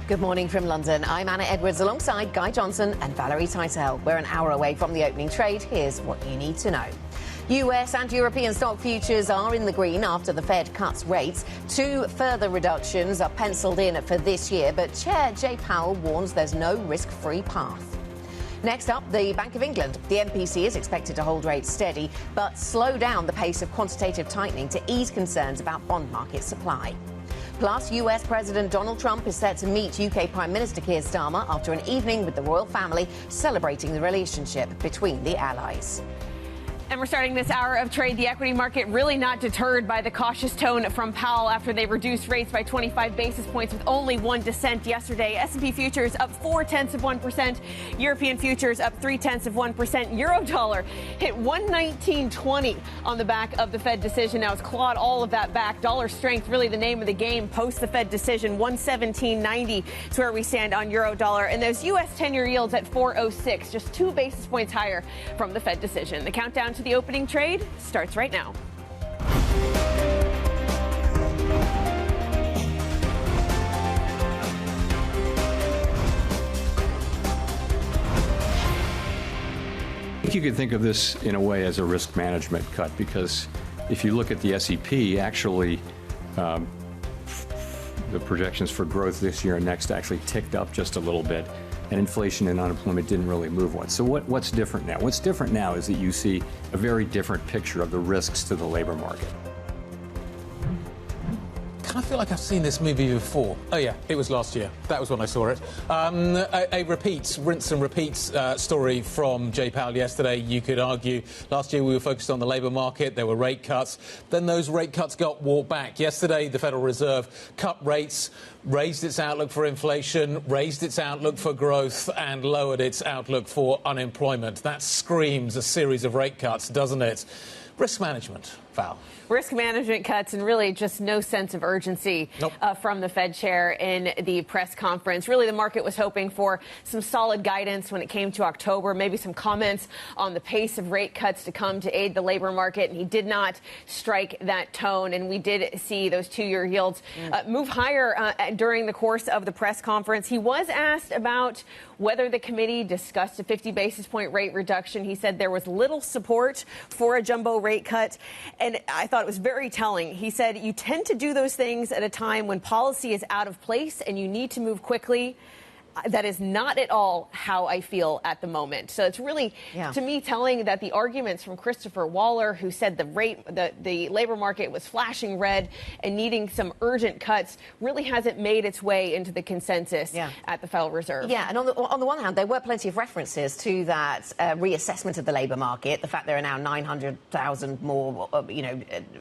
Good morning from London. I'm Anna Edwards alongside Guy Johnson and Valerie Tytel. We're an hour away from the opening trade. Here's what you need to know. US and European stock futures are in the green after the Fed cuts rates. 2 further reductions are penciled in for this year, but Chair Jay Powell warns there's no risk-free path. Next up, the Bank of England. The MPC is expected to hold rates steady, but slow down the pace of quantitative tightening to ease concerns about bond market supply. Plus, US President Donald Trump is set to meet UK Prime Minister Keir Starmer after an evening with the royal family celebrating the relationship between the allies. And we're starting this hour of trade. The equity market really not deterred by the cautious tone from Powell after they reduced rates by 25 basis points with only one dissent yesterday. S&P futures up 0.4%. European futures up 0.3%. Eurodollar hit 119.20 on the back of the Fed decision. Now it's clawed all of that back. Dollar strength really the name of the game post the Fed decision. 117.90 is where we stand on Eurodollar. And those U.S. 10-year yields at 4.06, just 2 basis points higher from the Fed decision. The countdown to the opening trade starts right now. I think you could think of this in a way as a risk management cut, because if you look at the SEP, actually the projections for growth this year and next actually ticked up just a little bit. And inflation and unemployment didn't really move one. So what's different now? What's different now is that you see a very different picture of the risks to the labor market. I feel like I've seen this movie before. Oh, yeah, it was last year. That was when I saw it. A rinse and repeat story from Jay Powell yesterday. You could argue last year we were focused on the labour market. There were rate cuts. Then those rate cuts got walked back. Yesterday, the Federal Reserve cut rates, raised its outlook for inflation, raised its outlook for growth, and lowered its outlook for unemployment. That screams a series of rate cuts, doesn't it? Risk management, Val. Risk management cuts and really just no sense of urgency from the Fed chair in the press conference. Really, the market was hoping for some solid guidance when it came to October, maybe some comments on the pace of rate cuts to come to aid the labor market. And he did not strike that tone. And we did see those 2-year yields move higher during the course of the press conference. He was asked about whether the committee discussed a 50 basis point rate reduction. He said there was little support for a jumbo rate cut. And I thought it was very telling. He said, you tend to do those things at a time when policy is out of place and you need to move quickly. That is not at all how I feel at the moment. So it's really, to me, telling that the arguments from Christopher Waller, who said the labor market was flashing red and needing some urgent cuts, really hasn't made its way into the consensus at the Federal Reserve. Yeah, and on the one hand, there were plenty of references to that reassessment of the labour market, the fact there are now 900,000 more,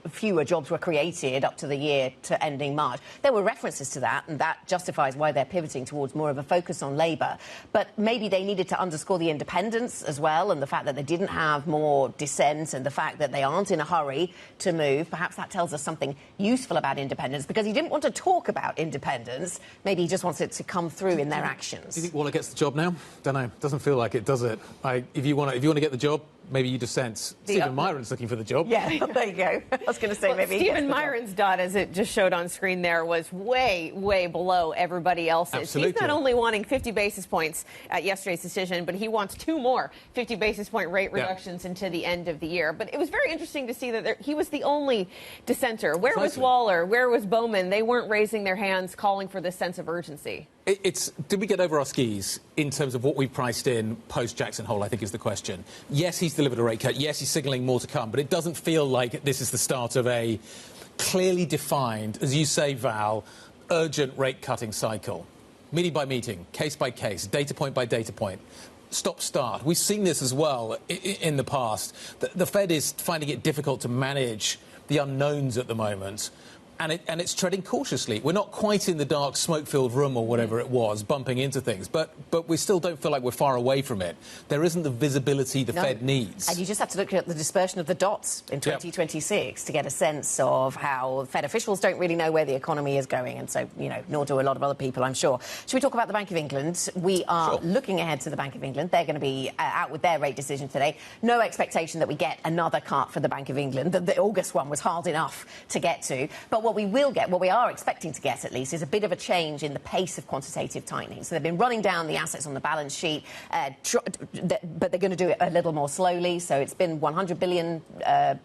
fewer jobs were created up to the year to ending March. There were references to that, and that justifies why they're pivoting towards more of a focus on labour. But maybe they needed to underscore the independence as well, and the fact that they didn't have more dissent, and the fact that they aren't in a hurry to move. Perhaps that tells us something useful about independence, because he didn't want to talk about independence. Maybe he just wants it to come through in their actions. Do you think Waller gets the job now? Don't know. Doesn't feel like it, does it? If you want to get the job, maybe you dissent. Stephen Myron's looking for the job. Yeah, there you go. I was going to say maybe Stephen Myron's dot, as it just showed on screen there, was way, way below everybody else's. Absolutely. He's not only wanting 50 basis points at yesterday's decision, but he wants 2 more 50 basis point rate reductions into the end of the year. But it was very interesting to see that he was the only dissenter. Where was Waller? Where was Bowman? They weren't raising their hands, calling for this sense of urgency. Did we get over our skis in terms of what we priced in post-Jackson Hole, I think is the question. Yes, he's delivered a rate cut. Yes, he's signalling more to come. But it doesn't feel like this is the start of a clearly defined, as you say, Val, urgent rate-cutting cycle. Meeting by meeting, case by case, data point by data point. Stop-start. We've seen this as well in the past. The Fed is finding it difficult to manage the unknowns at the moment. And it's treading cautiously. We're not quite in the dark, smoke-filled room or whatever it was, bumping into things. But we still don't feel like we're far away from it. There isn't the visibility the Fed needs. And you just have to look at the dispersion of the dots in 2026 to get a sense of how Fed officials don't really know where the economy is going. And so, nor do a lot of other people, I'm sure. Should we talk about the Bank of England? We are looking ahead to the Bank of England. They're going to be out with their rate decision today. No expectation that we get another cut for the Bank of England. The August one was hard enough to get to. But what what we will get, what we are expecting to get at least, is a bit of a change in the pace of quantitative tightening. So they've been running down the assets on the balance sheet, but they're going to do it a little more slowly. So it's been 100 billion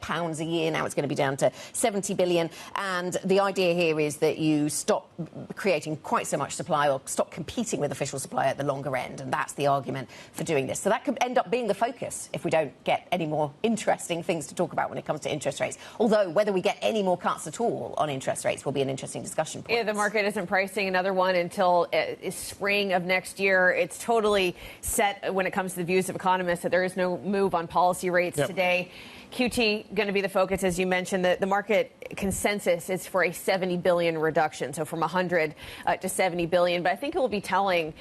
pounds a year. Now it's going to be down to 70 billion. And the idea here is that you stop creating quite so much supply or stop competing with official supply at the longer end. And that's the argument for doing this. So that could end up being the focus if we don't get any more interesting things to talk about when it comes to interest rates. Although whether we get any more cuts at all on interest rates will be an interesting discussion point. Yeah, the market isn't pricing another one until spring of next year. It's totally set when it comes to the views of economists that there is no move on policy rates today. QT going to be the focus, as you mentioned. The market consensus is for a 70 billion reduction, so from 100 to 70 billion. But I think it will be telling,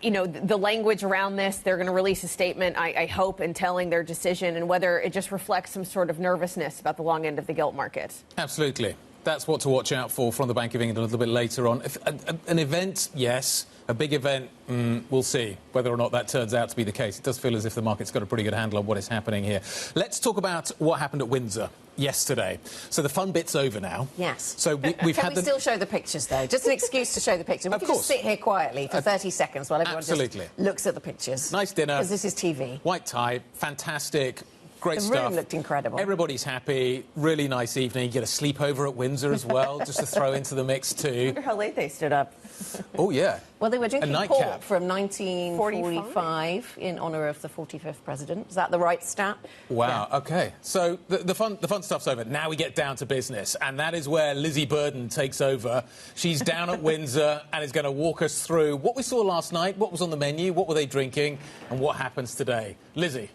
you know, the language around this. They're going to release a statement, I hope, in telling their decision, and whether it just reflects some sort of nervousness about the long end of the gilt market. Absolutely. That's what to watch out for from the Bank of England a little bit later on. An event, yes. A big event, we'll see whether or not that turns out to be the case. It does feel as if the market's got a pretty good handle on what is happening here. Let's talk about what happened at Windsor yesterday. So the fun bit's over now. Yes. So we've Can we still show the pictures, though? Just an excuse to show the pictures. We can just sit here quietly for 30 seconds while everyone just looks at the pictures. Nice dinner. Because this is TV. White tie, fantastic. Great stuff. The room looked incredible. Everybody's happy. Really nice evening. You get a sleepover at Windsor as well, just to throw into the mix too. I wonder how late they stood up. Oh, yeah. Well, they were drinking port from 1945 in honour of the 45th president. Is that the right stat? Wow, yeah. OK. So the fun stuff's over. Now we get down to business, and that is where Lizzie Burden takes over. She's down at Windsor and is going to walk us through what we saw last night, what was on the menu, what were they drinking, and what happens today. Lizzie.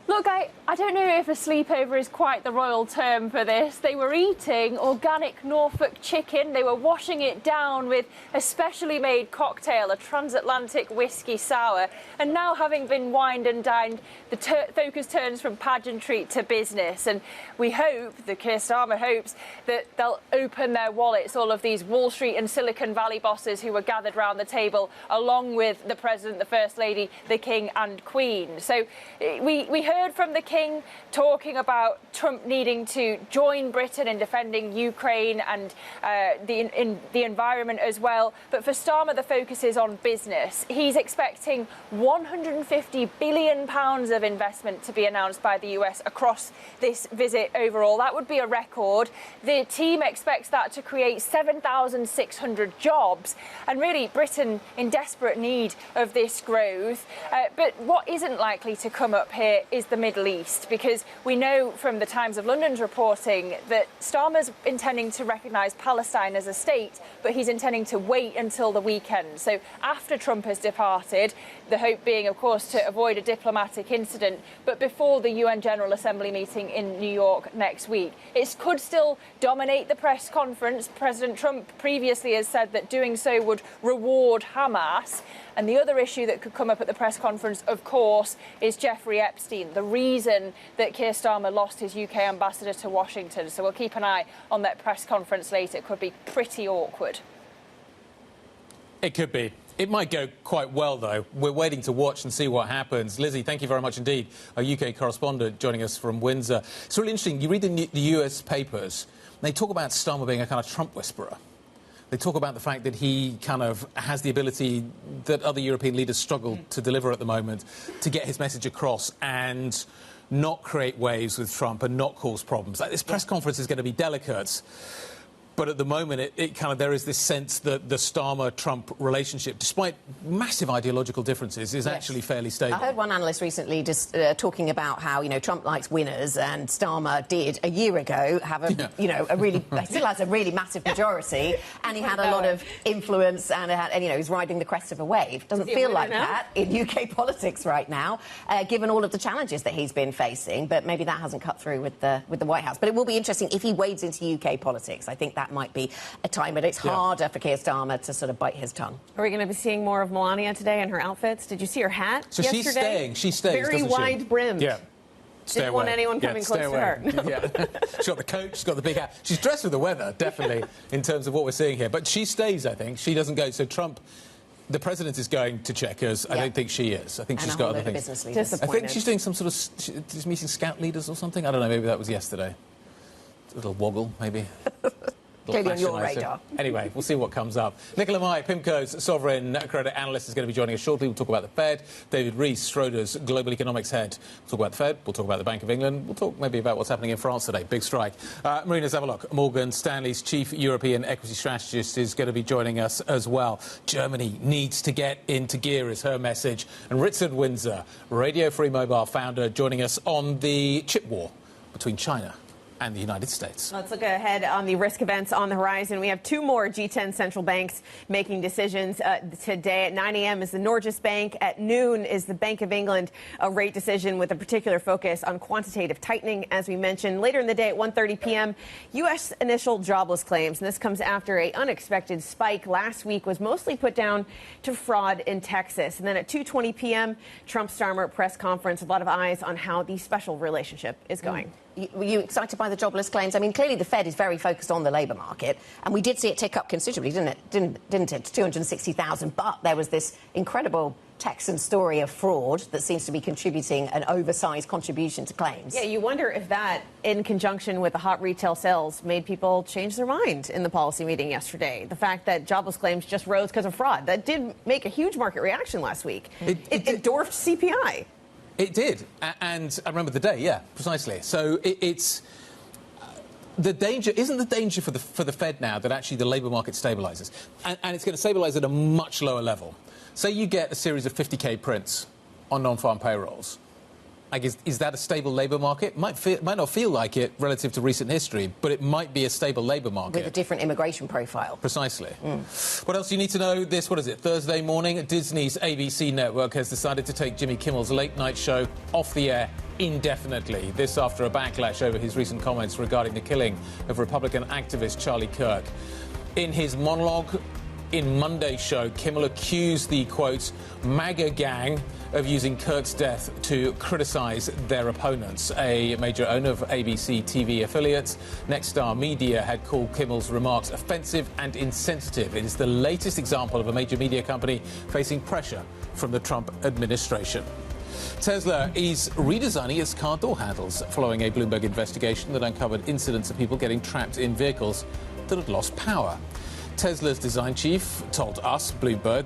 Look, I don't know if a sleepover is quite the royal term for this. They were eating organic Norfolk chicken. They were washing it down with a specially made cocktail, a transatlantic whiskey sour. And now, having been wined and dined, the focus turns from pageantry to business. And we hope, Keir Starmer hopes, that they'll open their wallets, all of these Wall Street and Silicon Valley bosses who were gathered round the table, along with the President, the First Lady, the King and Queen. So we heard from the King talking about Trump needing to join Britain in defending Ukraine and the environment as well. But for Starmer, the focus is on business. He's expecting £150 billion of investment to be announced by the US across this visit overall. That would be a record. The team expects that to create 7,600 jobs. And really, Britain in desperate need of this growth. But what isn't likely to come up here is the Middle East, because we know from the Times of London's reporting that Starmer's intending to recognise Palestine as a state, but he's intending to wait until the weekend. So after Trump has departed, the hope being, of course, to avoid a diplomatic incident, but before the UN General Assembly meeting in New York next week. It could still dominate the press conference. President Trump previously has said that doing so would reward Hamas. And the other issue that could come up at the press conference, of course, is Jeffrey Epstein, the reason that Keir Starmer lost his UK ambassador to Washington. So we'll keep an eye on that press conference later. It could be pretty awkward. It could be. It might go quite well, though. We're waiting to watch and see what happens. Lizzie, thank you very much indeed. Our UK correspondent joining us from Windsor. It's really interesting. You read the US papers, and they talk about Starmer being a kind of Trump whisperer. They talk about the fact that he kind of has the ability that other European leaders struggle to deliver at the moment, to get his message across and not create waves with Trump and not cause problems. Like, this press conference is going to be delicate. But at the moment, there is this sense that the Starmer-Trump relationship, despite massive ideological differences, is actually fairly stable. I heard one analyst recently just talking about how, you know, Trump likes winners, and Starmer did a year ago have a, you know, a really, he still has a really massive majority, and he had a lot of influence, and you know, he's riding the crest of a wave. Doesn't feel like that in UK politics right now, given all of the challenges that he's been facing. But maybe that hasn't cut through with the White House. But it will be interesting if he wades into UK politics. I think that might be a time, but it's harder for Keir Starmer to sort of bite his tongue. Are we going to be seeing more of Melania today in her outfits? Did you see her hat yesterday? She's staying. She stays, very wide-brimmed. Yeah. Didn't want anyone coming close to her. No. Yeah. She's got the coat, she's got the big hat. She's dressed for the weather, definitely, in terms of what we're seeing here. But she stays, I think. She doesn't go. So Trump, the president, is going to Chequers. I don't think she is. I think she's got other things. I think she's doing some sort of... She's meeting scout leaders or something. I don't know, maybe that was yesterday. little woggle, maybe. Clearly on your radar. Anyway, we'll see what comes up. Nicola Mai, PIMCO's sovereign credit analyst, is going to be joining us shortly. We'll talk about the Fed. David Rees, Schroders Global Economics Head. We'll talk about the Fed. We'll talk about the Bank of England. We'll talk maybe about what's happening in France today. Big strike. Marina Zavalok, Morgan Stanley's chief European equity strategist, is going to be joining us as well. Germany needs to get into gear is her message. And Richard Windsor, Radio Free Mobile founder, joining us on the chip war between China and the United States. Let's look ahead on the risk events on the horizon. We have two more G10 central banks making decisions today. At 9 a.m. is the Norges Bank. At noon is the Bank of England, a rate decision with a particular focus on quantitative tightening, as we mentioned. Later in the day at 1:30 p.m., U.S. initial jobless claims. And this comes after an unexpected spike last week was mostly put down to fraud in Texas. And then at 2:20 p.m., Trump-Starmer press conference. A lot of eyes on how the special relationship is going. Were you excited by the jobless claims? I mean, clearly the Fed is very focused on the labour market, and we did see it tick up considerably, didn't it, to 260,000. But there was this incredible Texan story of fraud that seems to be contributing an oversized contribution to claims. Yeah, you wonder if that, in conjunction with the hot retail sales, made people change their mind in the policy meeting yesterday. The fact that jobless claims just rose because of fraud, that did make a huge market reaction last week. It dwarfed CPI. It did, and I remember the day, yeah, precisely. So it's the danger, isn't the danger for the Fed now that actually the labour market stabilises, and it's going to stabilise at a much lower level. Say you get a series of 50k prints on non-farm payrolls. I guess, is that a stable labour market? Might not feel like it relative to recent history, but it might be a stable labour market. With a different immigration profile. Precisely. What else do you need to know this, what is it, Thursday morning? Disney's ABC network has decided to take Jimmy Kimmel's late-night show off the air indefinitely. This after a backlash over his recent comments regarding the killing of Republican activist Charlie Kirk. In his monologue in Monday's show, Kimmel accused the, quote, MAGA gang of using Kirk's death to criticise their opponents. A major owner of ABC TV affiliates, Nexstar Media, had called Kimmel's remarks offensive and insensitive. It is the latest example of a major media company facing pressure from the Trump administration. Tesla is redesigning its car door handles following a Bloomberg investigation that uncovered incidents of people getting trapped in vehicles that had lost power. Tesla's design chief told us, Bloomberg,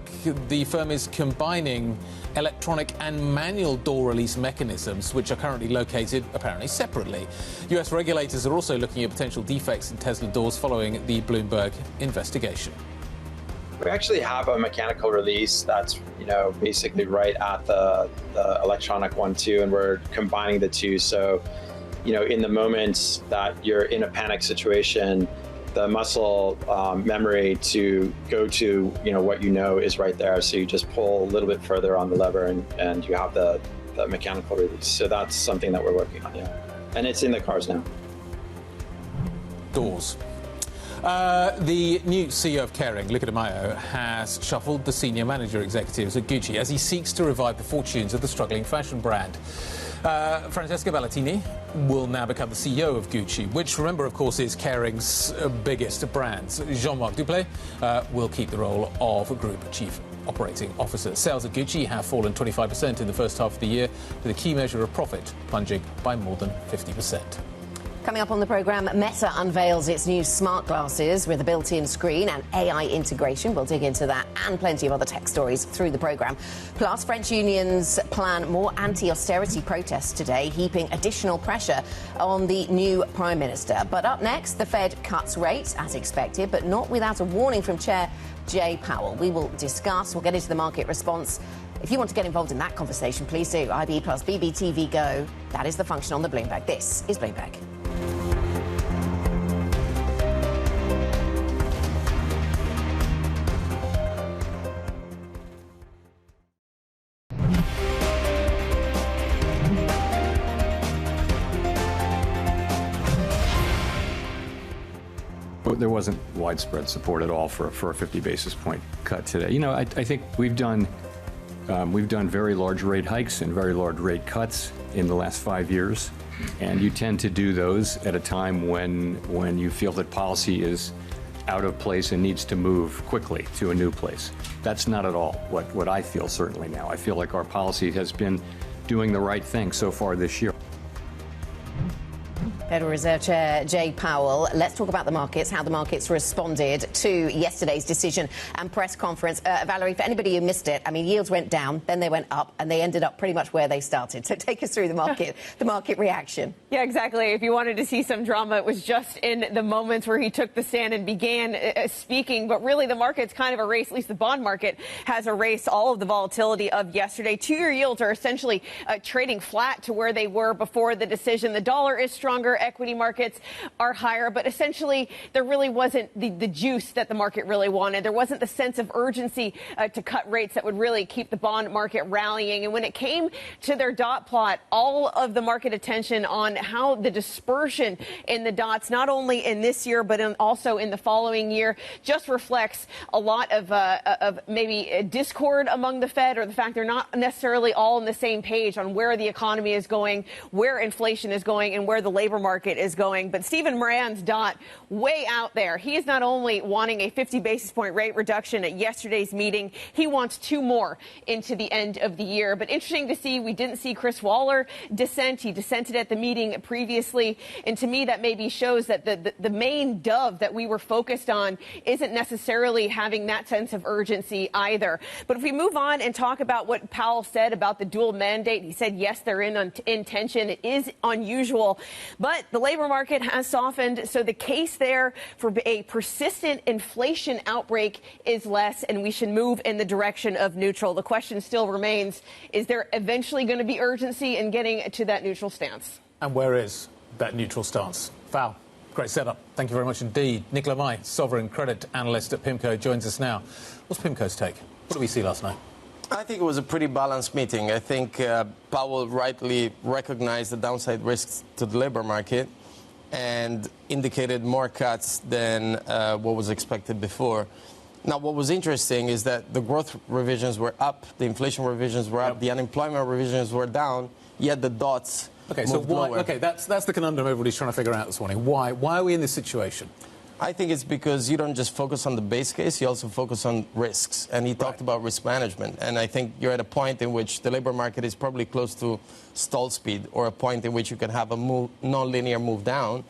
the firm is combining electronic and manual door release mechanisms, which are currently located apparently separately. US regulators are also looking at potential defects in Tesla doors following the Bloomberg investigation. We actually have a mechanical release that's, basically right at the electronic one too, and we're combining the two. So, in the moment that you're in a panic situation, the muscle memory to go to, what is right there. So you just pull a little bit further on the lever and you have the mechanical release. So that's something that we're working on, yeah. And it's in the cars now. Doors. The new CEO of Kering, Luca Di Maio, has shuffled the senior manager executives at Gucci as he seeks to revive the fortunes of the struggling fashion brand. Francesca Ballatini will now become the CEO of Gucci, which, remember, of course, is Kering's biggest brand. Jean-Marc Duplaix will keep the role of Group Chief Operating Officer. Sales at Gucci have fallen 25% in the first half of the year, with a key measure of profit plunging by more than 50%. Coming up on the programme, Meta unveils its new smart glasses with a built-in screen and AI integration. We'll dig into that and plenty of other tech stories through the programme. Plus, French unions plan more anti-austerity protests today, heaping additional pressure on the new Prime Minister. But up next, the Fed cuts rates as expected, but not without a warning from Chair Jerome Powell. We will discuss, we'll get into the market response. If you want to get involved in that conversation, please do. IB plus BBTV Go. That is the function on the Bloomberg. This is Bloomberg. There wasn't widespread support at all for a 50 basis point cut today. I think we've done very large rate hikes and very large rate cuts in the last 5 years, and you tend to do those at a time when you feel that policy is out of place and needs to move quickly to a new place. That's not at all what I feel certainly now. I feel like our policy has been doing the right thing so far this year. Federal Reserve Chair Jay Powell. Let's talk about the markets, how the markets responded to yesterday's decision and press conference. Valerie, for anybody who missed it, I mean, yields went down, then they went up, and they ended up pretty much where they started. So take us through the market reaction. Yeah, exactly. If you wanted to see some drama, it was just in the moments where he took the stand and began speaking. But really, the market's kind of erased, at least the bond market has erased all of the volatility of yesterday. Two-year yields are essentially trading flat to where they were before the decision. The dollar is stronger. Equity markets are higher, but essentially there really wasn't the juice that the market really wanted. There wasn't the sense of urgency to cut rates that would really keep the bond market rallying. And when it came to their dot plot, all of the market attention on how the dispersion in the dots, not only in this year, but also in the following year, just reflects a lot of maybe discord among the Fed, or the fact they're not necessarily all on the same page on where the economy is going, where inflation is going, and where the labor market is going. But Stephen Moran's dot way out there. He is not only wanting a 50 basis point rate reduction at yesterday's meeting, he wants 2 more into the end of the year. But interesting to see, we didn't see Chris Waller dissent. He dissented at the meeting previously. And to me, that maybe shows that the main dove that we were focused on isn't necessarily having that sense of urgency either. But if we move on and talk about what Powell said about the dual mandate, he said, yes, they're in tension. It is unusual, but the labor market has softened, so the case there for a persistent inflation outbreak is less, and we should move in the direction of neutral. The question still remains, is there eventually going to be urgency in getting to that neutral stance? And where is that neutral stance? Val, great setup. Thank you very much indeed. Nicola Mai, sovereign credit analyst at PIMCO, joins us now. What's PIMCO's take? What did we see last night? I think it was a pretty balanced meeting. I think Powell rightly recognized the downside risks to the labor market and indicated more cuts than what was expected before. Now, what was interesting is that the growth revisions were up, the inflation revisions were up, the unemployment revisions were down, yet the dots moved lower. Okay, that's the conundrum everybody's trying to figure out this morning. Why are we in this situation? I think it's because you don't just focus on the base case, you also focus on risks. And he talked about risk management. And I think you're at a point in which the labor market is probably close to stall speed, or a point in which you can have a non-linear move down.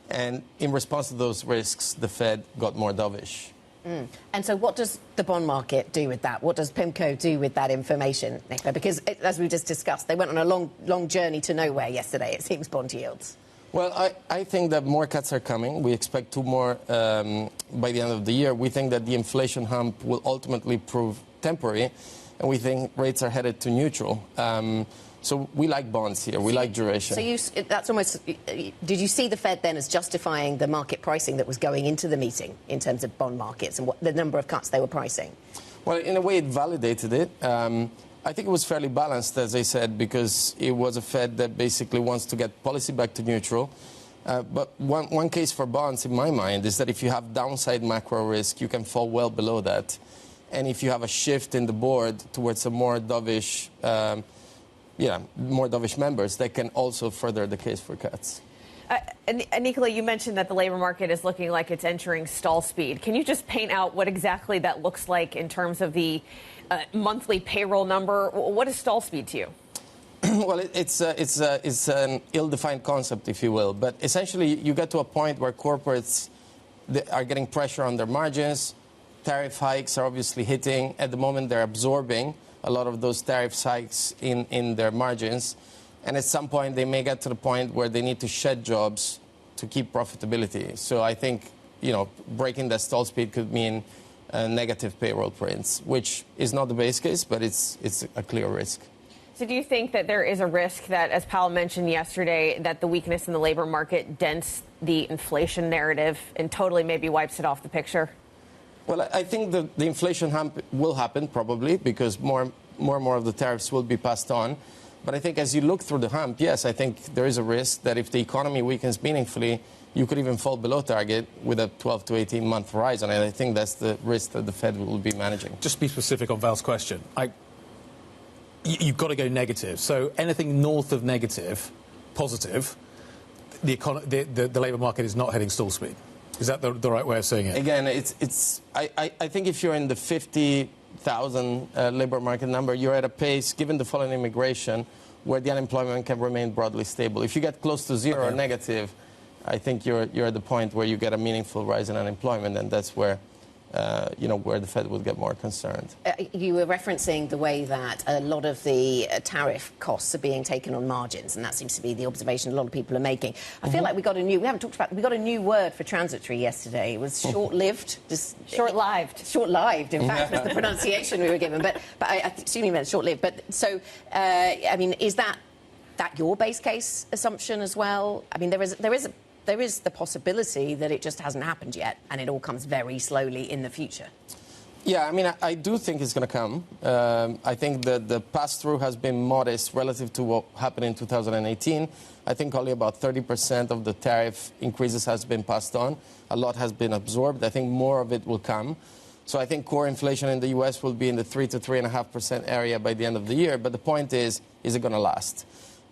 And in response to those risks, the Fed got more dovish. And so what does the bond market do with that? What does PIMCO do with that information, Nicola? Because, as we just discussed, they went on a long journey to nowhere yesterday, it seems, bond yields. Well, I think that more cuts are coming. We expect 2 more by the end of the year. We think that the inflation hump will ultimately prove temporary, and we think rates are headed to neutral. So we like bonds here. We like duration. So that's almost. Did you see the Fed then as justifying the market pricing that was going into the meeting in terms of bond markets and the number of cuts they were pricing? Well, in a way, it validated it. I think it was fairly balanced, as I said, because it was a Fed that basically wants to get policy back to neutral. But one case for bonds, in my mind, is that if you have downside macro risk, you can fall well below that. And if you have a shift in the board towards a more dovish, more dovish members, that can also further the case for cuts. Nicola, you mentioned that the labor market is looking like it's entering stall speed. Can you just paint out what exactly that looks like in terms of the monthly payroll number? What is stall speed to you? Well, it's an ill-defined concept, if you will. But essentially, you get to a point where corporates are getting pressure on their margins. Tariff hikes are obviously hitting. At the moment, they're absorbing a lot of those tariff hikes in their margins. And at some point, they may get to the point where they need to shed jobs to keep profitability. So I think, breaking that stall speed could mean negative payroll prints, which is not the base case, but it's a clear risk. So do you think that there is a risk that, as Powell mentioned yesterday, that the weakness in the labor market dents the inflation narrative and totally maybe wipes it off the picture? Well, I think the inflation hump will happen, probably, because more and more of the tariffs will be passed on. But I think as you look through the hump, yes, I think there is a risk that if the economy weakens meaningfully, you could even fall below target with a 12 to 18-month horizon. And I think that's the risk that the Fed will be managing. Just be specific on Val's question. You've got to go negative. So anything north of negative, positive, the labour market is not heading stall speed. Is that the right way of saying it? Again, I think if you're in the 50,000 labour market number, you're at a pace, given the fallen immigration, where the unemployment can remain broadly stable. If you get close to zero or negative, I think you're at the point where you get a meaningful rise in unemployment, and that's where where the Fed would get more concerned. You were referencing the way that a lot of the tariff costs are being taken on margins, and that seems to be the observation a lot of people are making. I feel like we got a new word for transitory yesterday. It was short-lived. Short-lived. Short-lived, in fact, was the pronunciation we were given. But I assume you meant short-lived. But so, I mean, is that your base case assumption as well? I mean, there is the possibility that it just hasn't happened yet, and it all comes very slowly in the future. Yeah, I mean, I do think it's going to come. I think that the pass-through has been modest relative to what happened in 2018. I think only about 30% of the tariff increases has been passed on. A lot has been absorbed. I think more of it will come. So I think core inflation in the U.S. will be in the 3 to 3.5% area by the end of the year. But the point is it going to last?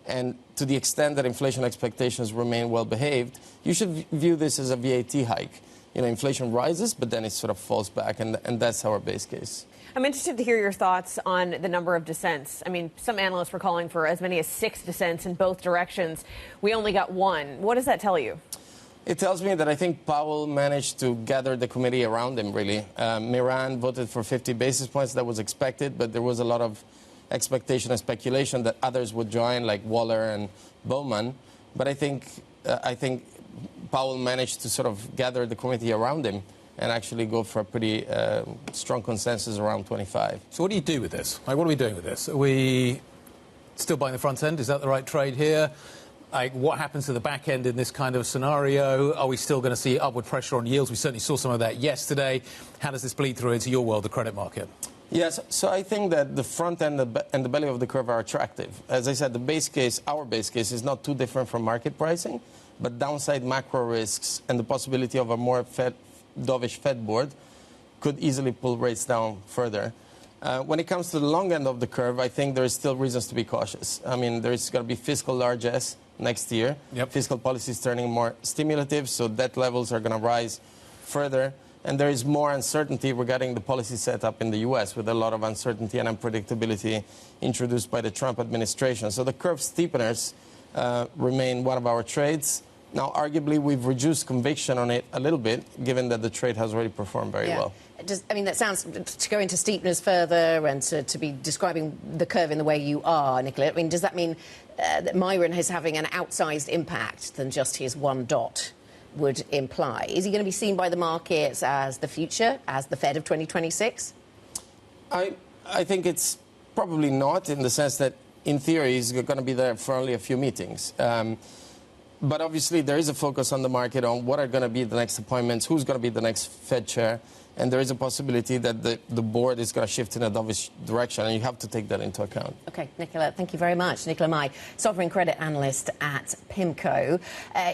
And to the extent that inflation expectations remain well-behaved, you should view this as a VAT hike. You know, inflation rises, but then it sort of falls back, and that's our base case. I'm interested to hear your thoughts on the number of dissents. I mean, some analysts were calling for as many as 6 dissents in both directions. We only got 1. What does that tell you? It tells me that I think Powell managed to gather the committee around him, really. Miran voted for 50 basis points. That was expected, but there was a lot of expectation and speculation that others would join, like Waller and Bowman. But I think Powell managed to sort of gather the committee around him and actually go for a pretty strong consensus around 25. So what do you do with this? Like, what are we doing with this? Are we still buying the front end? Is that the right trade here? Like, what happens to the back end in this kind of scenario? Are we still going to see upward pressure on yields? We certainly saw some of that yesterday. How does this bleed through into your world, the credit market? Yes, so I think that the front end and the belly of the curve are attractive. As I said, the base case, our base case, is not too different from market pricing, but downside macro risks and the possibility of a more dovish Fed board could easily pull rates down further. When it comes to the long end of the curve, I think there is still reasons to be cautious. I mean, there is going to be fiscal largesse next year. Yep. Fiscal policy is turning more stimulative, so debt levels are going to rise further. And there is more uncertainty regarding the policy setup in the U.S., with a lot of uncertainty and unpredictability introduced by the Trump administration. So the curve steepeners remain one of our trades. Now, arguably, we've reduced conviction on it a little bit, given that the trade has already performed very well. I mean, that sounds, to go into steepness further and to be describing the curve in the way you are, Nicola, I mean, does that mean that Myron is having an outsized impact than just his one dot would imply? Is he going to be seen by the markets as the future, as the Fed of 2026? I think it's probably not, in the sense that, in theory, he's going to be there for only a few meetings. But obviously, there is a focus on the market on what are going to be the next appointments, who's going to be the next Fed chair. And there is a possibility that the board is going to shift in a dovish direction, and you have to take that into account. OK, Nicola, thank you very much. Nicola Mai, sovereign credit analyst at PIMCO.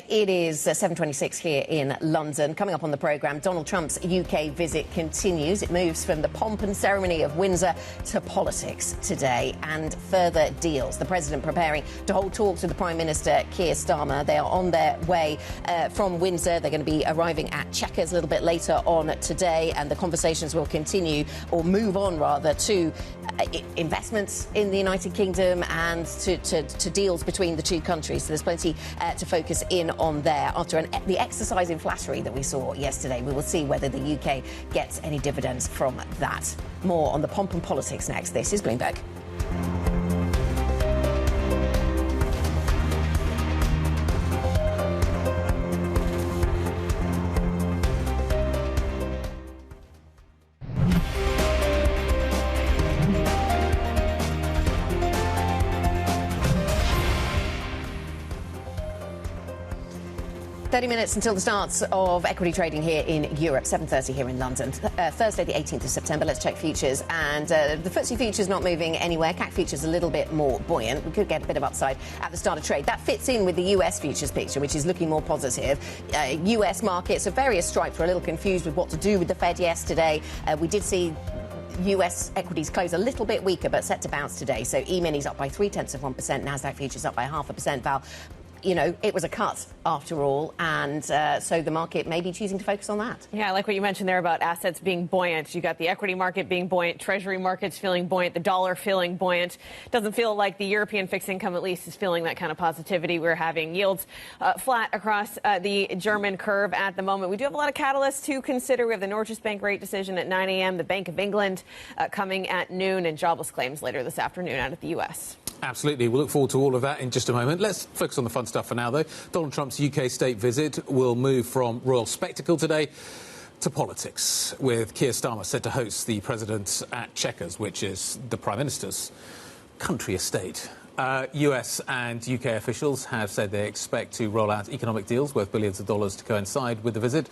It is 7:26 here in London. Coming up on the programme, Donald Trump's UK visit continues. It moves from the pomp and ceremony of Windsor to politics today and further deals. The president preparing to hold talks with the Prime Minister, Keir Starmer. They are on their way from Windsor. They're going to be arriving at Chequers a little bit later on today, and the conversations will continue, or move on rather, to investments in the United Kingdom and to deals between the two countries. So there's plenty to focus in on there. After the exercise in flattery that we saw yesterday, we will see whether the UK gets any dividends from that. More on the pomp and politics next. This is Bloomberg. 30 minutes until the start of equity trading here in Europe, 7:30 here in London. Thursday, the 18th of September. Let's check futures. And the FTSE futures not moving anywhere. CAC futures a little bit more buoyant. We could get a bit of upside at the start of trade. That fits in with the US futures picture, which is looking more positive. US markets of various stripes were a little confused with what to do with the Fed yesterday. We did see US equities close a little bit weaker, but set to bounce today. So E-minis up by 0.3%, NASDAQ futures up by 0.5%. Val, you know, it was a cut after all, and so the market may be choosing to focus on that. Yeah, I like what you mentioned there about assets being buoyant. You got the equity market being buoyant, Treasury markets feeling buoyant, the dollar feeling buoyant. Doesn't feel like the European fixed income, at least, is feeling that kind of positivity. We're having yields flat across the German curve at the moment. We do have a lot of catalysts to consider. We have the Norges Bank rate decision at 9 a.m., the Bank of England coming at noon, and jobless claims later this afternoon out of the U.S. Absolutely. We'll look forward to all of that in just a moment. Let's focus on the fun stuff for now, though. Donald Trump's UK state visit will move from royal spectacle today to politics, with Keir Starmer set to host the president at Chequers, which is the Prime Minister's country estate. US and UK officials have said they expect to roll out economic deals worth billions of dollars to coincide with the visit.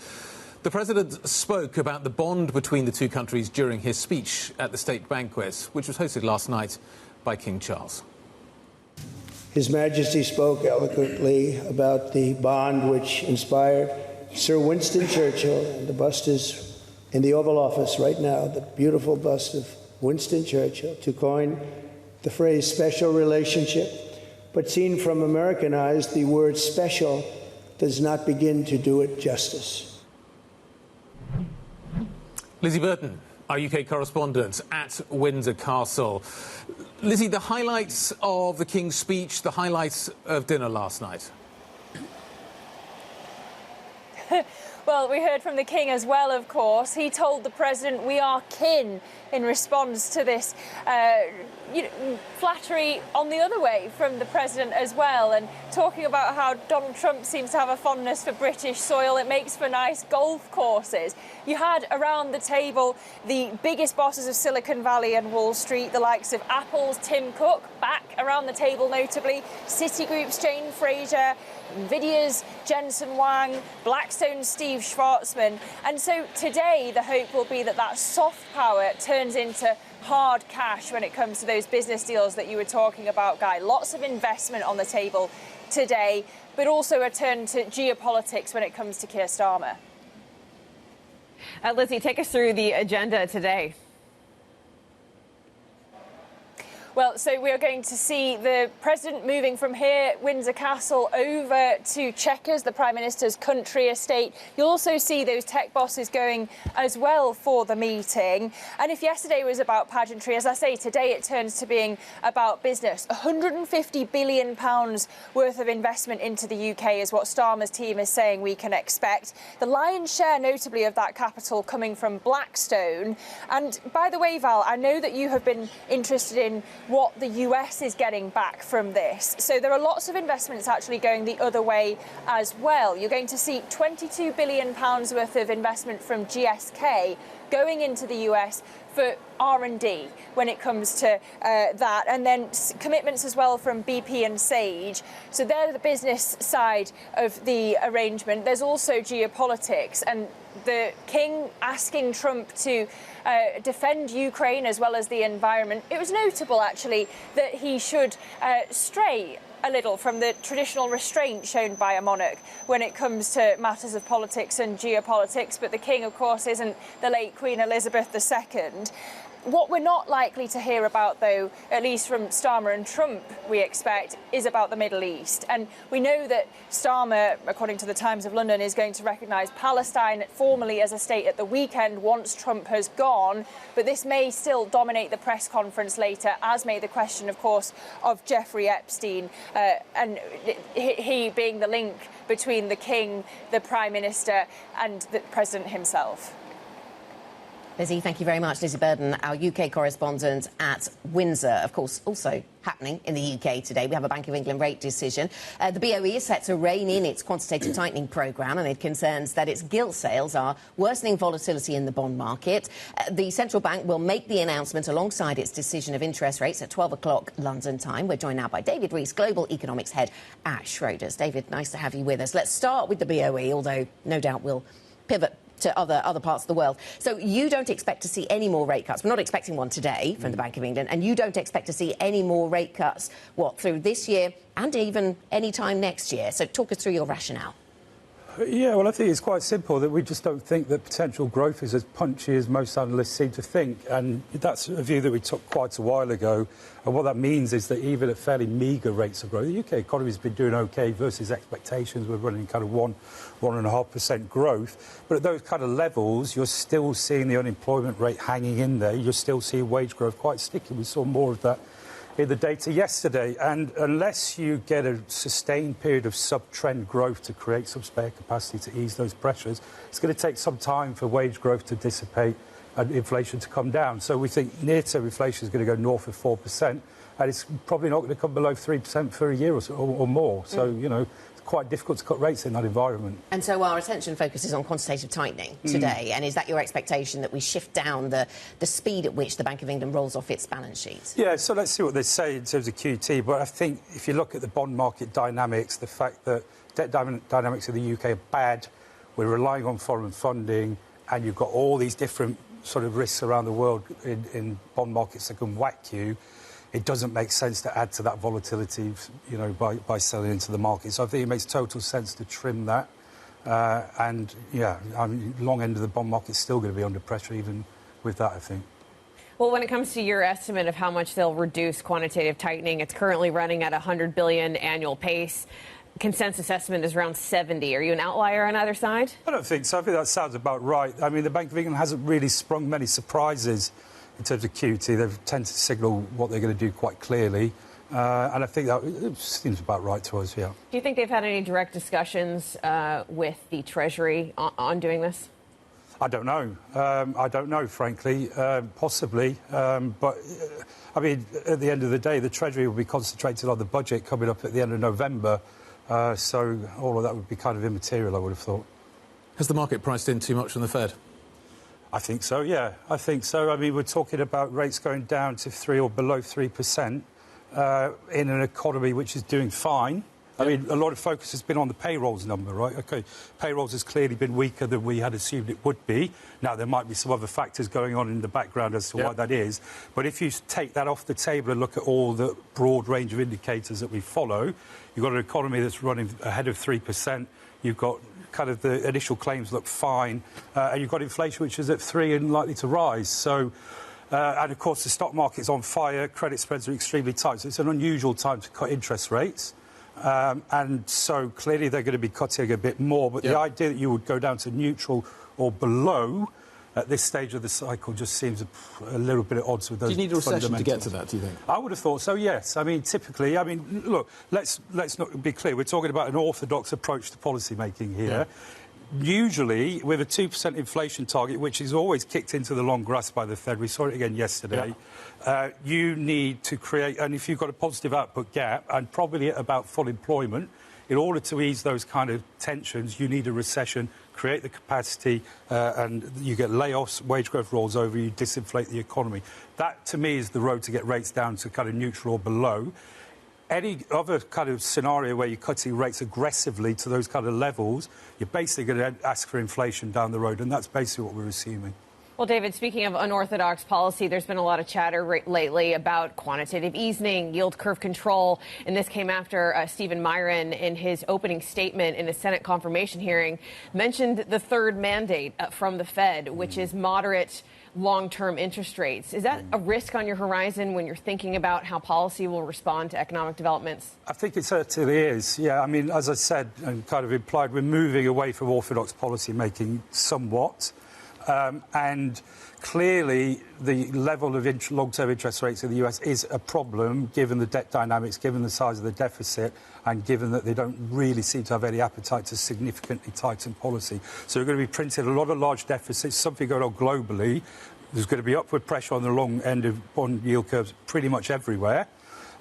The president spoke about the bond between the two countries during his speech at the state banquet, which was hosted last night by King Charles. His Majesty spoke eloquently about the bond which inspired Sir Winston Churchill, and the bust is in the Oval Office right now, the beautiful bust of Winston Churchill, to coin the phrase special relationship. But seen from American eyes, the word special does not begin to do it justice. Lizzie Burton, our UK correspondent at Windsor Castle. Lizzie, the highlights of the King's speech, the highlights of dinner last night. Well, we heard from the King as well, of course. He told the President, "We are kin," in response to this flattery on the other way from the President as well, and talking about how Donald Trump seems to have a fondness for British soil. It makes for nice golf courses. You had around the table the biggest bosses of Silicon Valley and Wall Street, the likes of Apple's Tim Cook, back around the table notably, Citigroup's Jane Fraser, Nvidia's Jensen Huang, Blackstone's Steve Schwarzman. And so today the hope will be that that soft power turns into hard cash when it comes to those business deals that you were talking about, Guy. Lots of investment on the table today, but also a turn to geopolitics when it comes to Keir Starmer. Lizzie, take us through the agenda today. Well, so we are going to see the President moving from here, Windsor Castle, over to Chequers, the Prime Minister's country estate. You'll also see those tech bosses going as well for the meeting. And if yesterday was about pageantry, as I say, today it turns to being about business. £150 billion worth of investment into the UK is what Starmer's team is saying we can expect. The lion's share, notably, of that capital coming from Blackstone. And by the way, Val, I know that you have been interested in what the US is getting back from this. So there are lots of investments actually going the other way as well. You're going to see £22 billion worth of investment from GSK going into the US for R&D when it comes to that, and then commitments as well from BP and Sage. So they're the business side of the arrangement. There's also geopolitics, and the King asking Trump to defend Ukraine as well as the environment. It was notable, actually, that he should stray a little from the traditional restraint shown by a monarch when it comes to matters of politics and geopolitics. But the King, of course, isn't the late Queen Elizabeth II. What we're not likely to hear about, though, at least from Starmer and Trump, we expect, is about the Middle East. And we know that Starmer, according to the Times of London, is going to recognise Palestine formally as a state at the weekend once Trump has gone. But this may still dominate the press conference later, as may the question, of course, of Jeffrey Epstein, and he being the link between the King, the Prime Minister and the President himself. Lizzie, thank you very much. Lizzie Burden, our UK correspondent at Windsor. Of course, also happening in the UK today, we have a Bank of England rate decision. The BOE is set to rein in its quantitative tightening programme amid concerns that its gilt sales are worsening volatility in the bond market. The central bank will make the announcement alongside its decision of interest rates at 12 o'clock London time. We're joined now by David Rees, Global Economics Head at Schroders. David, nice to have you with us. Let's start with the BOE, although no doubt we'll pivot to other parts of the world. So you don't expect to see any more rate cuts. We're not expecting one today from the Bank of England, and you don't expect to see any more rate cuts, through this year and even any time next year. So talk us through your rationale. Yeah, well, I think it's quite simple that we just don't think that potential growth is as punchy as most analysts seem to think. And that's a view that we took quite a while ago. And what that means is that even at fairly meagre rates of growth, the UK economy has been doing OK versus expectations. We're running kind of 1.5% growth. But at those kind of levels, you're still seeing the unemployment rate hanging in there. You're still seeing wage growth quite sticky. We saw more of that in the data yesterday, and unless you get a sustained period of sub-trend growth to create some spare capacity to ease those pressures, it's going to take some time for wage growth to dissipate and inflation to come down. So we think near-term inflation is going to go north of 4%, and it's probably not going to come below 3% for a year or so, or more. So, you know, quite difficult to cut rates in that environment. And so our attention focuses on quantitative tightening today. And is that your expectation that we shift down the speed at which the Bank of England rolls off its balance sheet? Yeah, so let's see what they say in terms of QT. But I think if you look at the bond market dynamics, the fact that debt dynamics in the UK are bad, we're relying on foreign funding, and you've got all these different sort of risks around the world in bond markets that can whack you, it doesn't make sense to add to that volatility, you know, by selling into the market. So I think it makes total sense to trim that. And, yeah, I mean, long end of the bond market's still going to be under pressure even with that, I think. Well, when it comes to your estimate of how much they'll reduce quantitative tightening, it's currently running at $100 billion annual pace. Consensus estimate is around 70. Are you an outlier on either side? I don't think so. I think that sounds about right. I mean, the Bank of England hasn't really sprung many surprises in terms of QT. They tend to signal what they're going to do quite clearly. And I think that it seems about right to us, yeah. Do you think they've had any direct discussions with the Treasury on doing this? I don't know. I don't know, frankly. Possibly. But, I mean, at the end of the day, the Treasury will be concentrated on the budget coming up at the end of November. So all of that would be kind of immaterial, I would have thought. Has the market priced in too much from the Fed? I think so, yeah. I think so. I mean, we're talking about rates going down to 3 or below 3% in an economy which is doing fine. I mean, a lot of focus has been on the payrolls number, right? OK, payrolls has clearly been weaker than we had assumed it would be. Now, there might be some other factors going on in the background as to why that is. But if you take that off the table and look at all the broad range of indicators that we follow, you've got an economy that's running ahead of 3%. You've got kind of the initial claims look fine. And you've got inflation, which is at 3 and likely to rise. So, and, of course, the stock market's on fire. Credit spreads are extremely tight. So it's an unusual time to cut interest rates. And so clearly they're going to be cutting a bit more. But the idea that you would go down to neutral or below at this stage of the cycle just seems a little bit at odds with those. Do you need a recession to get to that, do you think? I would have thought so, yes. I mean, typically, I mean, look, let's not be clear. We're talking about an orthodox approach to policy making here. Yeah. Usually, with a 2% inflation target, which is always kicked into the long grass by the Fed, we saw it again yesterday, you need to create, and if you've got a positive output gap, and probably at about full employment, in order to ease those kind of tensions, you need a recession, create the capacity, and you get layoffs, wage growth rolls over, you disinflate the economy. That, to me, is the road to get rates down to kind of neutral or below. Any other kind of scenario where you're cutting rates aggressively to those kind of levels, you're basically going to ask for inflation down the road, and that's basically what we're assuming. Well, David, speaking of unorthodox policy, there's been a lot of chatter lately about quantitative easing, yield curve control, and this came after Stephen Myron, in his opening statement in a Senate confirmation hearing, mentioned the third mandate from the Fed, which is moderate long-term interest rates. Is that a risk on your horizon when you're thinking about how policy will respond to economic developments? I think it certainly is, yeah. I mean, as I said and kind of implied, we're moving away from orthodox policy making somewhat. And clearly the level of long-term interest rates in the US is a problem, given the debt dynamics, given the size of the deficit, and given that they don't really seem to have any appetite to significantly tighten policy. So we're going to be printing a lot of large deficits, something going on globally. There's going to be upward pressure on the long end of bond yield curves pretty much everywhere.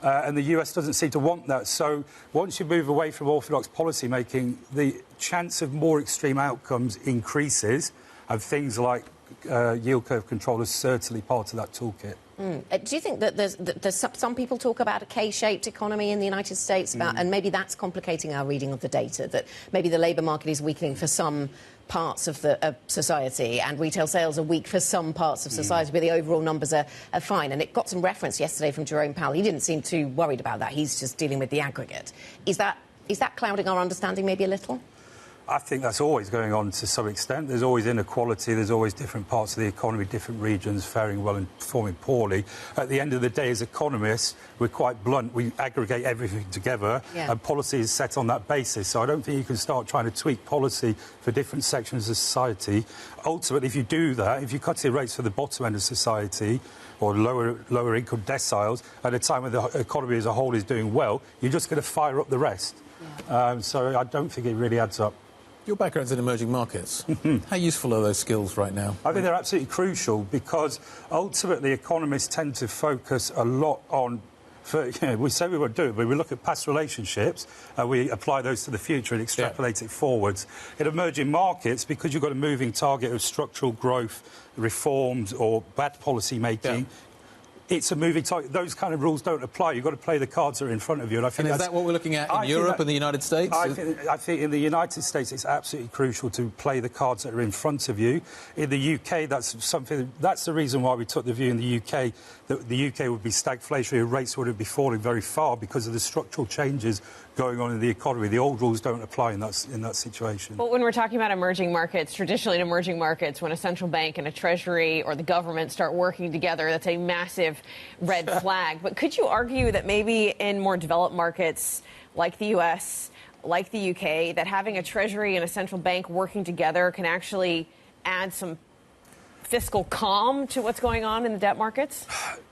And the US doesn't seem to want that. So once you move away from orthodox policy making, the chance of more extreme outcomes increases, and things like yield curve control is certainly part of that toolkit. Do you think that there's some people talk about a K-shaped economy in the United States, and maybe that's complicating our reading of the data, that maybe the labour market is weakening for some parts of society and retail sales are weak for some parts of society, but the overall numbers are fine? And it got some reference yesterday from Jerome Powell. He didn't seem too worried about that. He's just dealing with the aggregate. Is that clouding our understanding maybe a little? I think that's always going on to some extent. There's always inequality. There's always different parts of the economy, different regions faring well and performing poorly. At the end of the day, as economists, we're quite blunt. We aggregate everything together, and policy is set on that basis. So I don't think you can start trying to tweak policy for different sections of society. Ultimately, if you do that, if you cut your rates for the bottom end of society or lower income deciles at a time when the economy as a whole is doing well, you're just going to fire up the rest. So I don't think it really adds up. Your background's in emerging markets. How useful are those skills right now? I think they're absolutely crucial because ultimately economists tend to focus a lot on, we say we won't do it, but we look at past relationships and we apply those to the future and extrapolate it forwards. In emerging markets, because you've got a moving target of structural growth, reforms or bad policy making, it's a moving target. Those kind of rules don't apply. You've got to play the cards that are in front of you. And I think is that what we're looking at in Europe and the United States? I think in the United States it's absolutely crucial to play the cards that are in front of you. In the UK, that's the reason why we took the view in the UK that the UK would be stagflationary, rates wouldn't be falling very far because of the structural changes going on in the economy. The old rules don't apply in that situation. But when we're talking about emerging markets, traditionally in emerging markets, when a central bank and a Treasury or the government start working together, that's a massive red flag. But could you argue that maybe in more developed markets like the US, like the UK, that having a Treasury and a central bank working together can actually add some fiscal calm to what's going on in the debt markets?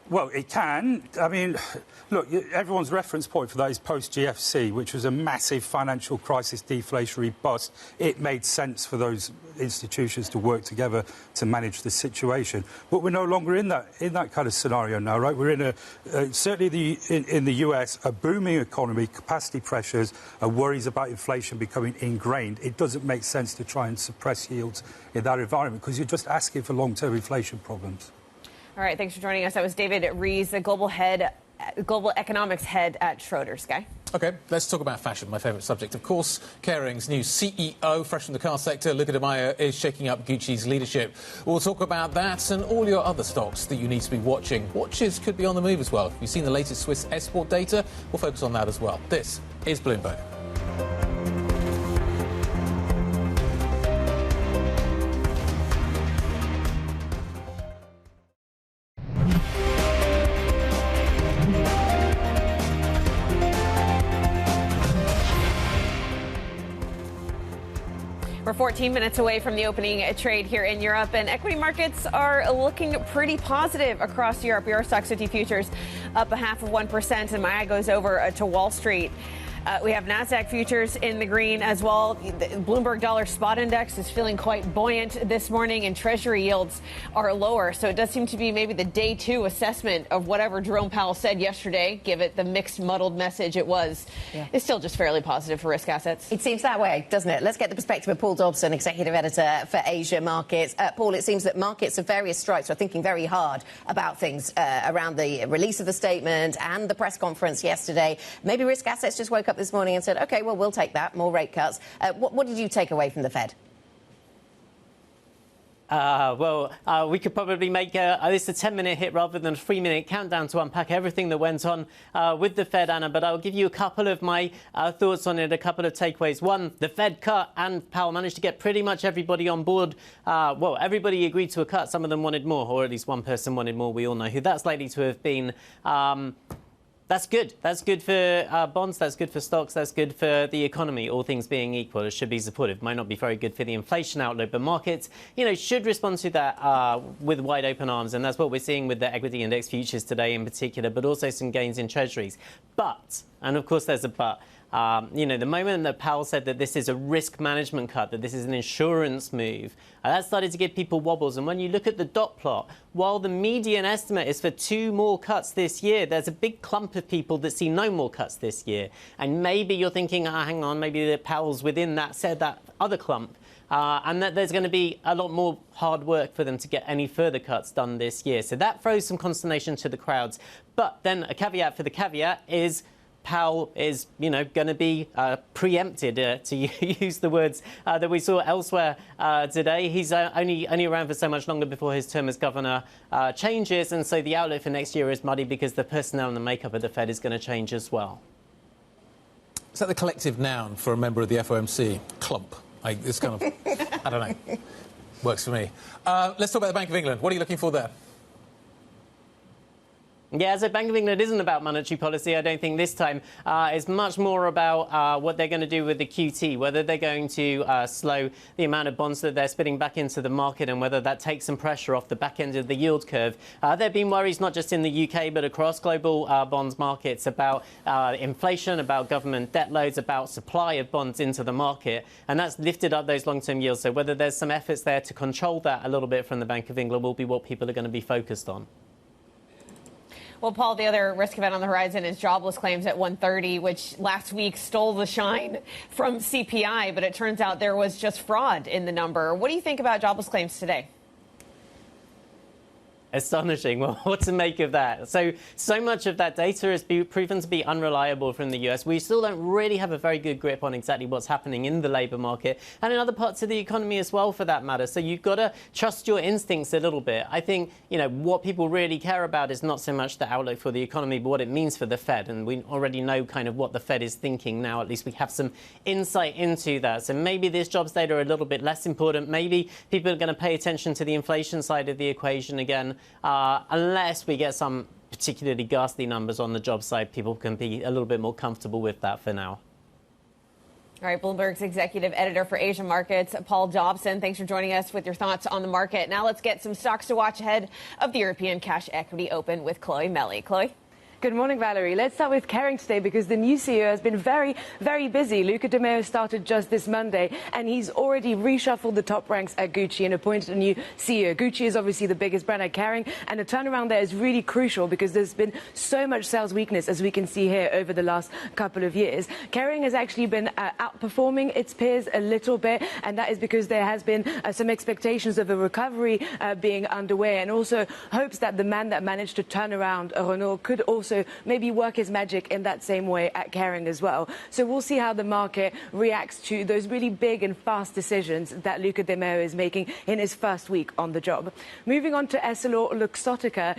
Well, it can. I mean, look, everyone's reference point for that is post-GFC, which was a massive financial crisis, deflationary bust. It made sense for those institutions to work together to manage the situation. But we're no longer in that kind of scenario now, right? We're in certainly in the US, a booming economy, capacity pressures, worries about inflation becoming ingrained. It doesn't make sense to try and suppress yields in that environment because you're just asking for long-term inflation problems. All right, thanks for joining us. That was David Rees, the global economics head at Schroders. Guy? OK, let's talk about fashion, my favourite subject. Of course, Kering's new CEO, fresh from the car sector, Luca Di Maio, is shaking up Gucci's leadership. We'll talk about that and all your other stocks that you need to be watching. Watches could be on the move as well. If you've seen the latest Swiss export data, we'll focus on that as well. This is Bloomberg. We're 14 minutes away from the opening trade here in Europe, and equity markets are looking pretty positive across Europe. Euro Stoxx 50 futures up 0.5%, and my eye goes over to Wall Street. We have NASDAQ futures in the green as well. The Bloomberg Dollar Spot Index is feeling quite buoyant this morning, and Treasury yields are lower. So it does seem to be maybe the day two assessment of whatever Jerome Powell said yesterday, give it the mixed, muddled message it was. It's still just fairly positive for risk assets. It seems that way, doesn't it? Let's get the perspective of Paul Dobson, executive editor for Asia Markets. Paul, it seems that markets of various stripes are thinking very hard about things around the release of the statement and the press conference yesterday. Maybe risk assets just woke up this morning and said, OK, well, we'll take that, more rate cuts. What did you take away from the Fed? We could probably make at least a 10-minute hit rather than a 3-minute countdown to unpack everything that went on with the Fed, Anna. But I'll give you a couple of my thoughts on it, a couple of takeaways. One, the Fed cut and Powell managed to get pretty much everybody on board. Everybody agreed to a cut. Some of them wanted more, or at least one person wanted more. We all know who that's likely to have been. That's good. That's good for bonds. That's good for stocks. That's good for the economy. All things being equal, it should be supportive. Might not be very good for the inflation outlook, but markets, should respond to that with wide open arms. And that's what we're seeing with the equity index futures today in particular, but also some gains in treasuries. But, and of course there's a but, the moment that Powell said that this is a risk management cut, that this is an insurance move, that started to give people wobbles. And when you look at the dot plot, while the median estimate is for 2 more cuts this year, there's a big clump of people that see no more cuts this year. And maybe you're thinking, hang on, maybe the Powell's within that other clump. And that there's going to be a lot more hard work for them to get any further cuts done this year. So that throws some consternation to the crowds. But then a caveat for the caveat is Powell is, going to be preempted, to use the words that we saw elsewhere today. He's only around for so much longer before his term as governor changes, and so the outlook for next year is muddy because the personnel and the makeup of the Fed is going to change as well. Is that the collective noun for a member of the FOMC? Clump. It's kind of, I don't know, works for me. Let's talk about the Bank of England. What are you looking for there? Yeah, so Bank of England isn't about monetary policy. I don't think this time. It's much more about what they're going to do with the QT, whether they're going to slow the amount of bonds that they're spitting back into the market and whether that takes some pressure off the back end of the yield curve. There have been worries not just in the UK but across global bonds markets about inflation, about government debt loads, about supply of bonds into the market, and that's lifted up those long-term yields. So whether there's some efforts there to control that a little bit from the Bank of England will be what people are going to be focused on. Well, Paul, the other risk event on the horizon is jobless claims at 130, which last week stole the shine from CPI, but it turns out there was just fraud in the number. What do you think about jobless claims today? Astonishing. Well, what to make of that? So much of that data has been proven to be unreliable from the US. We still don't really have a very good grip on exactly what's happening in the labour market and in other parts of the economy as well, for that matter. So you've got to trust your instincts a little bit. I think, what people really care about is not so much the outlook for the economy, but what it means for the Fed. And we already know kind of what the Fed is thinking now. At least we have some insight into that. So maybe this jobs data are a little bit less important. Maybe people are going to pay attention to the inflation side of the equation again. Unless we get some particularly ghastly numbers on the job side, people can be a little bit more comfortable with that for now. All right, Bloomberg's executive editor for Asian markets, Paul Dobson, thanks for joining us with your thoughts on the market. Now let's get some stocks to watch ahead of the European Cash Equity Open with Chloe Melly. Chloe? Good morning, Valerie. Let's start with Kering today because the new CEO has been very, very busy. Luca De Meo started just this Monday, and he's already reshuffled the top ranks at Gucci and appointed a new CEO. Gucci is obviously the biggest brand at Kering, and the turnaround there is really crucial because there's been so much sales weakness, as we can see here, over the last couple of years. Kering has actually been outperforming its peers a little bit, and that is because there has been some expectations of a recovery being underway, and also hopes that the man that managed to turn around Renault could also maybe work his magic in that same way at Kering as well. So we'll see how the market reacts to those really big and fast decisions that Luca De Meo is making in his first week on the job. Moving on to EssilorLuxottica,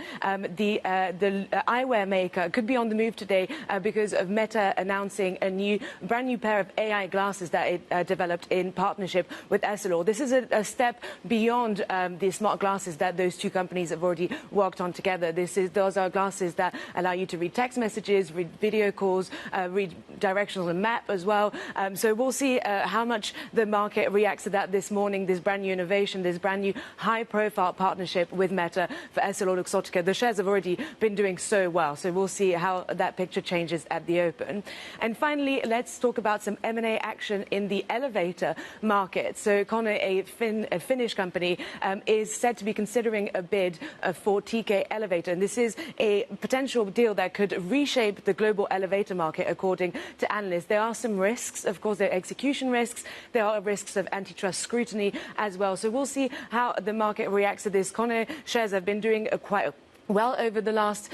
the eyewear maker could be on the move today because of Meta announcing a brand new pair of AI glasses that it developed in partnership with Essilor. This is a step beyond the smart glasses that those two companies have already worked on together. Those are glasses that allow you to read text messages, read video calls, read directions on a map as well. So we'll see how much the market reacts to that this morning, this brand new innovation, this brand new high-profile partnership with Meta for EssilorLuxottica. The shares have already been doing so well, so we'll see how that picture changes at the open. And finally, let's talk about some M&A action in the elevator market. So Connor, a Finnish company, is said to be considering a bid for TK Elevator, and this is a potential deal that could reshape the global elevator market, according to analysts. There are some risks. Of course, there are execution risks. There are risks of antitrust scrutiny as well. So we'll see how the market reacts to this. Connor shares have been doing quite well over the last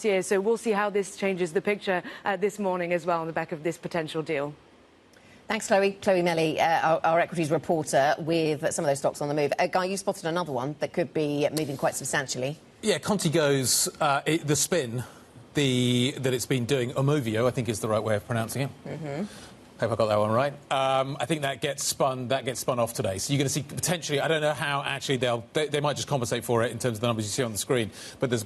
year. So we'll see how this changes the picture this morning as well on the back of this potential deal. Thanks, Chloe. Chloe Melly, our equities reporter, with some of those stocks on the move. Guy, you spotted another one that could be moving quite substantially. Yeah, Conti goes, the spin that it's been doing, Omovio, I think is the right way of pronouncing it. Mm-hmm. Hope I got that one right. I think that gets spun off today. So you're going to see potentially, I don't know how actually they might just compensate for it in terms of the numbers you see on the screen, but there's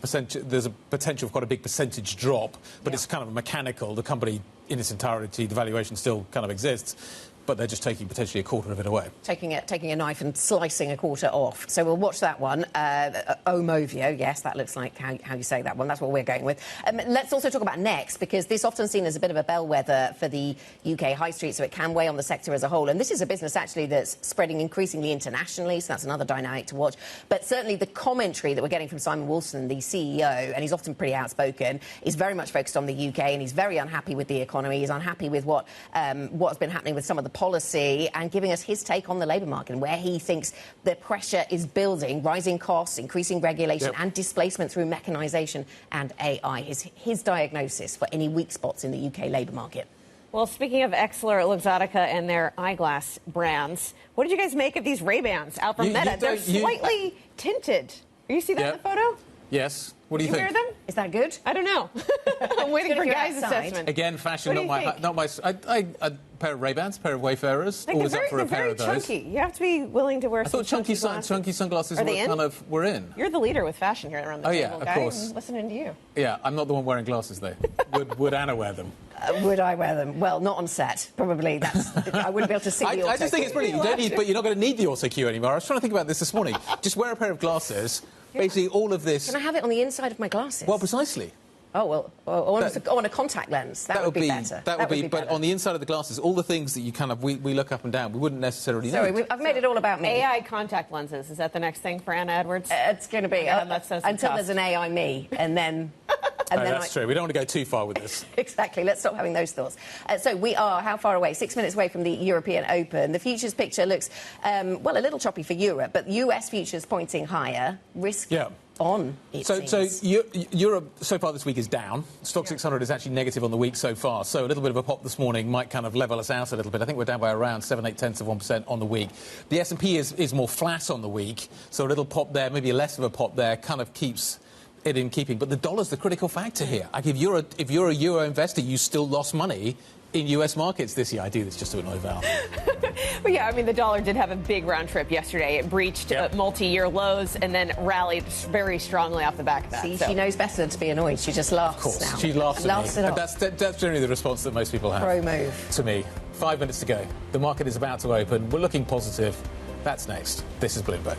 a potential of quite a big percentage drop, but it's kind of mechanical. The company in its entirety, the valuation still kind of exists, but they're just taking potentially a quarter of it away. Taking a knife and slicing a quarter off. So we'll watch that one. Omovio, yes, that looks like how you say that one. That's what we're going with. Let's also talk about Next, because this is often seen as a bit of a bellwether for the UK high street, so it can weigh on the sector as a whole. And this is a business, actually, that's spreading increasingly internationally, so that's another dynamic to watch. But certainly the commentary that we're getting from Simon Wolfson, the CEO, and he's often pretty outspoken, is very much focused on the UK, and he's very unhappy with the economy. He's unhappy with what's been happening with some of the policy, and giving us his take on the labour market and where he thinks the pressure is building, rising costs, increasing regulation and displacement through mechanisation and AI. His diagnosis for any weak spots in the UK labour market. Well, speaking of EssilorLuxottica and their eyeglass brands, what did you guys make of these Ray-Bans out from Meta? They're slightly tinted. You see that in the photo? Yes. What do you Did think? wear them? Is that good? I don't know. I'm waiting for If you're Guy's outside. assessment. Again, fashion, What do not my. A pair of Ray-Bans, a pair of Wayfarers. Like, Always they're up for a pair very of those. chunky. You have to be willing to wear I thought chunky sunglasses Are were they in? kind of were in. You're the leader with fashion here around the Oh, table, yeah, of Guy. course. I'm listening to you. Yeah, I'm not the one wearing glasses though. Would Anna wear them? Would I wear them? Well, not on set. Probably. I wouldn't be able to see the I just think it's brilliant. You don't need, but you're not going to need the auto cue anymore. I was trying to think about this morning. Just wear a pair of glasses. Basically, all of this. Can I have it on the inside of my glasses? Well, precisely. Oh, well, on a contact lens. That would be better. That would be but better. on the inside of the glasses, all the things that you kind of, we look up and down, we wouldn't necessarily know. Sorry, I've made it all about me. AI contact lenses. Is that the next thing for Anna Edwards? It's going to be. Until until there's an AI me, and then... And then that's true. We don't want to go too far with this. Exactly. Let's stop having those thoughts. So we are how far away? 6 minutes away from the European Open. The futures picture looks, well, a little choppy for Europe, but US futures pointing higher. Risk on, it seems. So Europe so far this week is down. Stock 600 is actually negative on the week so far. So a little bit of a pop this morning might kind of level us out a little bit. I think we're down by around 7/8% on the week. The S&P is more flat on the week. So a little pop there, maybe less of a pop there, kind of keeps it in keeping. But the dollar's the critical factor here. Like if you're a euro investor, you still lost money in US markets this year. I do this just to annoy Val. Well, yeah, I mean, the dollar did have a big round trip yesterday. It breached multi-year lows and then rallied very strongly off the back of that. See, she knows better than to be annoyed. She just laughs. Of course, now. she laughs at me. It off. That's generally the response that most people have. Pro move. To me. 5 minutes to go. The market is about to open. We're looking positive. That's next. This is Bloomberg.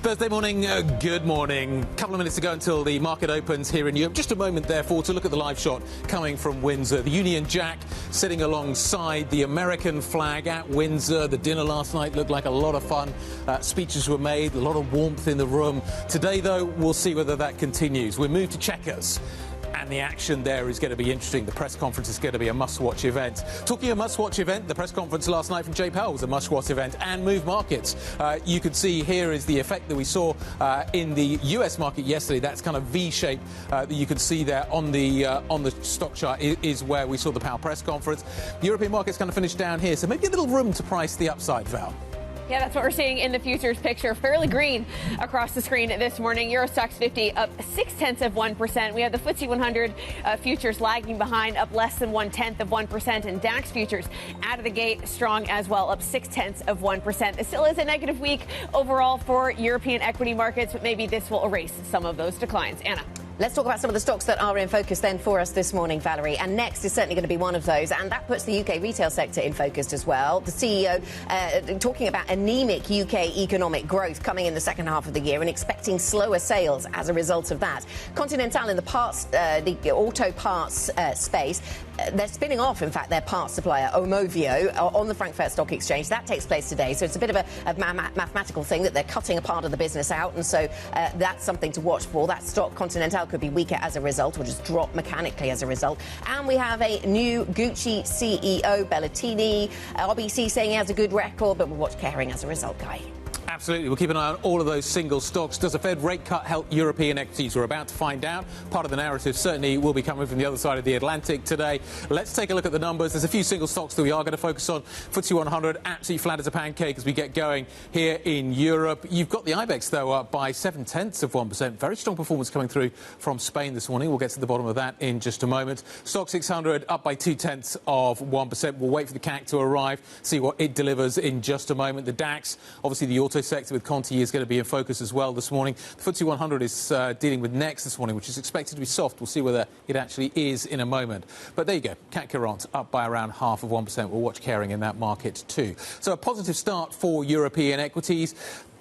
Thursday morning, good morning. A couple of minutes to go until the market opens here in Europe. Just a moment, therefore, to look at the live shot coming from Windsor. The Union Jack sitting alongside the American flag at Windsor. The dinner last night looked like a lot of fun. Speeches were made, a lot of warmth in the room. Today, though, we'll see whether that continues. We move to Chequers. And the action there is going to be interesting. The press conference is going to be a must-watch event. Talking of must-watch event, the press conference last night from Jay Powell was a must-watch event and moved markets. You can see here is the effect that we saw in the US market yesterday. That's kind of V-shape that you can see there on the stock chart is where we saw the Powell press conference. The European market's kind of finished down here, so maybe a little room to price the upside, Val. Yeah, that's what we're seeing in the futures picture. Fairly green across the screen this morning. Euro Stoxx 50 up 0.6%. We have the FTSE 100 futures lagging behind, up less than 0.1%. And DAX futures out of the gate strong as well, up 0.6%. It still is a negative week overall for European equity markets, but maybe this will erase some of those declines. Anna. Let's talk about some of the stocks that are in focus then for us this morning, Valerie. And Next is certainly going to be one of those. And that puts the UK retail sector in focus as well. The CEO talking about anemic UK economic growth coming in the second half of the year and expecting slower sales as a result of that. Continental in the auto parts space, they're spinning off, in fact, their parts supplier, Omovio, on the Frankfurt Stock Exchange. That takes place today. So it's a bit of a mathematical thing that they're cutting a part of the business out. And so that's something to watch for. That stock, Continental, could be weaker as a result or just drop mechanically as a result. And we have a new Gucci CEO, Bellatini. RBC saying he has a good record, but we'll watch Kering as a result, Guy. Absolutely. We'll keep an eye on all of those single stocks. Does a Fed rate cut help European equities? We're about to find out. Part of the narrative certainly will be coming from the other side of the Atlantic today. Let's take a look at the numbers. There's a few single stocks that we are going to focus on. FTSE 100 absolutely flat as a pancake as we get going here in Europe. You've got the IBEX, though, up by 0.7%. Very strong performance coming through from Spain this morning. We'll get to the bottom of that in just a moment. Stock 600 up by 0.2%. We'll wait for the CAC to arrive, see what it delivers in just a moment. The DAX, obviously the auto sector with Conti is going to be in focus as well this morning. The FTSE 100 is dealing with Next this morning, which is expected to be soft. We'll see whether it actually is in a moment. But there you go. CAC Current up by around 0.5%. We'll watch Kering in that market too. So a positive start for European equities.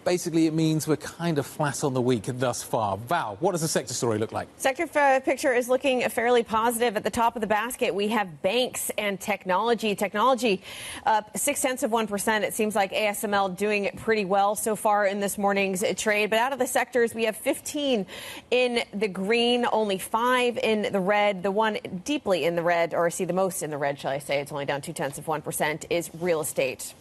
Basically, it means we're kind of flat on the week thus far. Val, what does the sector story look like? Sector picture is looking fairly positive. At the top of the basket, we have banks and technology. Technology up 0.6%. It seems like ASML doing pretty well so far in this morning's trade. But out of the sectors, we have 15 in the green, only 5 in the red. The one deeply in the red, or the most in the red, shall I say, it's only down 0.2%, is real estate.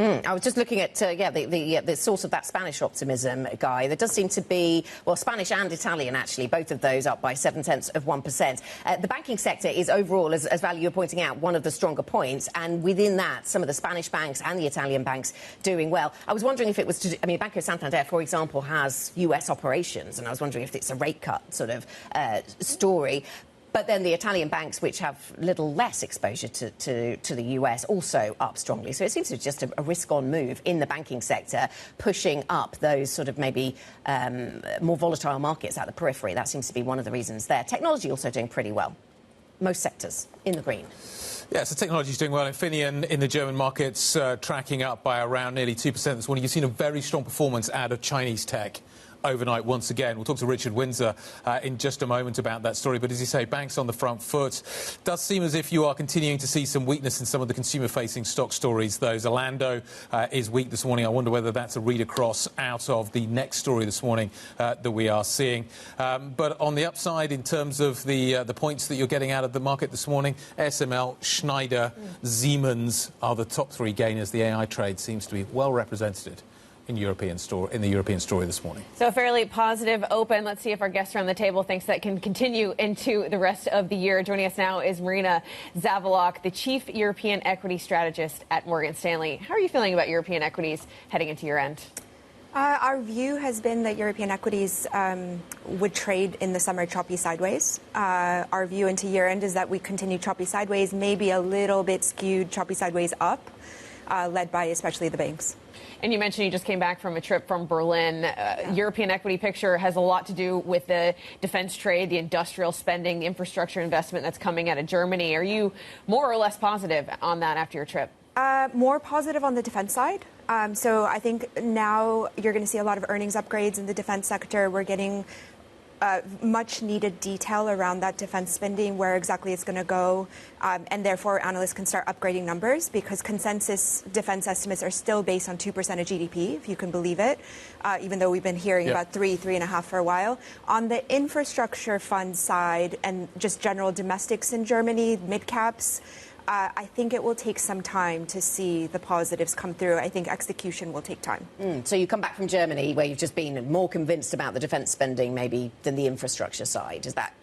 I was just looking at, the source of that Spanish optimism, Guy. There does seem to be, well, Spanish and Italian, actually, both of those up by 0.7%. The banking sector is overall, as Valerie, you're pointing out, one of the stronger points. And within that, some of the Spanish banks and the Italian banks doing well. I was wondering if it was, Banco Santander, for example, has US operations. And I was wondering if it's a rate cut sort of story. But then the Italian banks, which have little less exposure to the US, also up strongly. So it seems to be just a risk-on move in the banking sector, pushing up those sort of maybe more volatile markets at the periphery. That seems to be one of the reasons there. Technology also doing pretty well. Most sectors in the green. Yeah, so technology is doing well. Infineon in the German markets tracking up by around nearly 2% this morning. You've seen a very strong performance out of Chinese tech overnight once again. We'll talk to Richard Windsor in just a moment about that story. But as you say, banks on the front foot. Does seem as if you are continuing to see some weakness in some of the consumer-facing stock stories, though. Zalando is weak this morning. I wonder whether that's a read across out of the next story this morning that we are seeing. But on the upside, in terms of the points that you're getting out of the market this morning, SML, Schneider, Siemens are the top three gainers. The AI trade seems to be well represented in the European story this morning. So a fairly positive open. Let's see if our guest around the table thinks that can continue into the rest of the year. Joining us now is Marina Zavalok, the Chief European Equity Strategist at Morgan Stanley. How are you feeling about European equities heading into year end? Our view has been that European equities would trade in the summer choppy sideways. Our view into year end is that we continue choppy sideways, maybe a little bit skewed choppy sideways up, led by especially the banks. And you mentioned you just came back from a trip from Berlin. European equity picture has a lot to do with the defense trade, the industrial spending, the infrastructure investment that's coming out of Germany. Are you more or less positive on that after your trip? More positive on the defense side. So I think now you're going to see a lot of earnings upgrades in the defense sector. We're getting much needed detail around that defense spending, where exactly it's going to go. And therefore, analysts can start upgrading numbers, because consensus defense estimates are still based on 2% of GDP, if you can believe it, even though we've been hearing about 3.5% for a while. On the infrastructure fund side and just general domestics in Germany, mid-caps, I think it will take some time to see the positives come through. I think execution will take time. So you come back from Germany, where you've just been more convinced about the defence spending maybe than the infrastructure side. Is that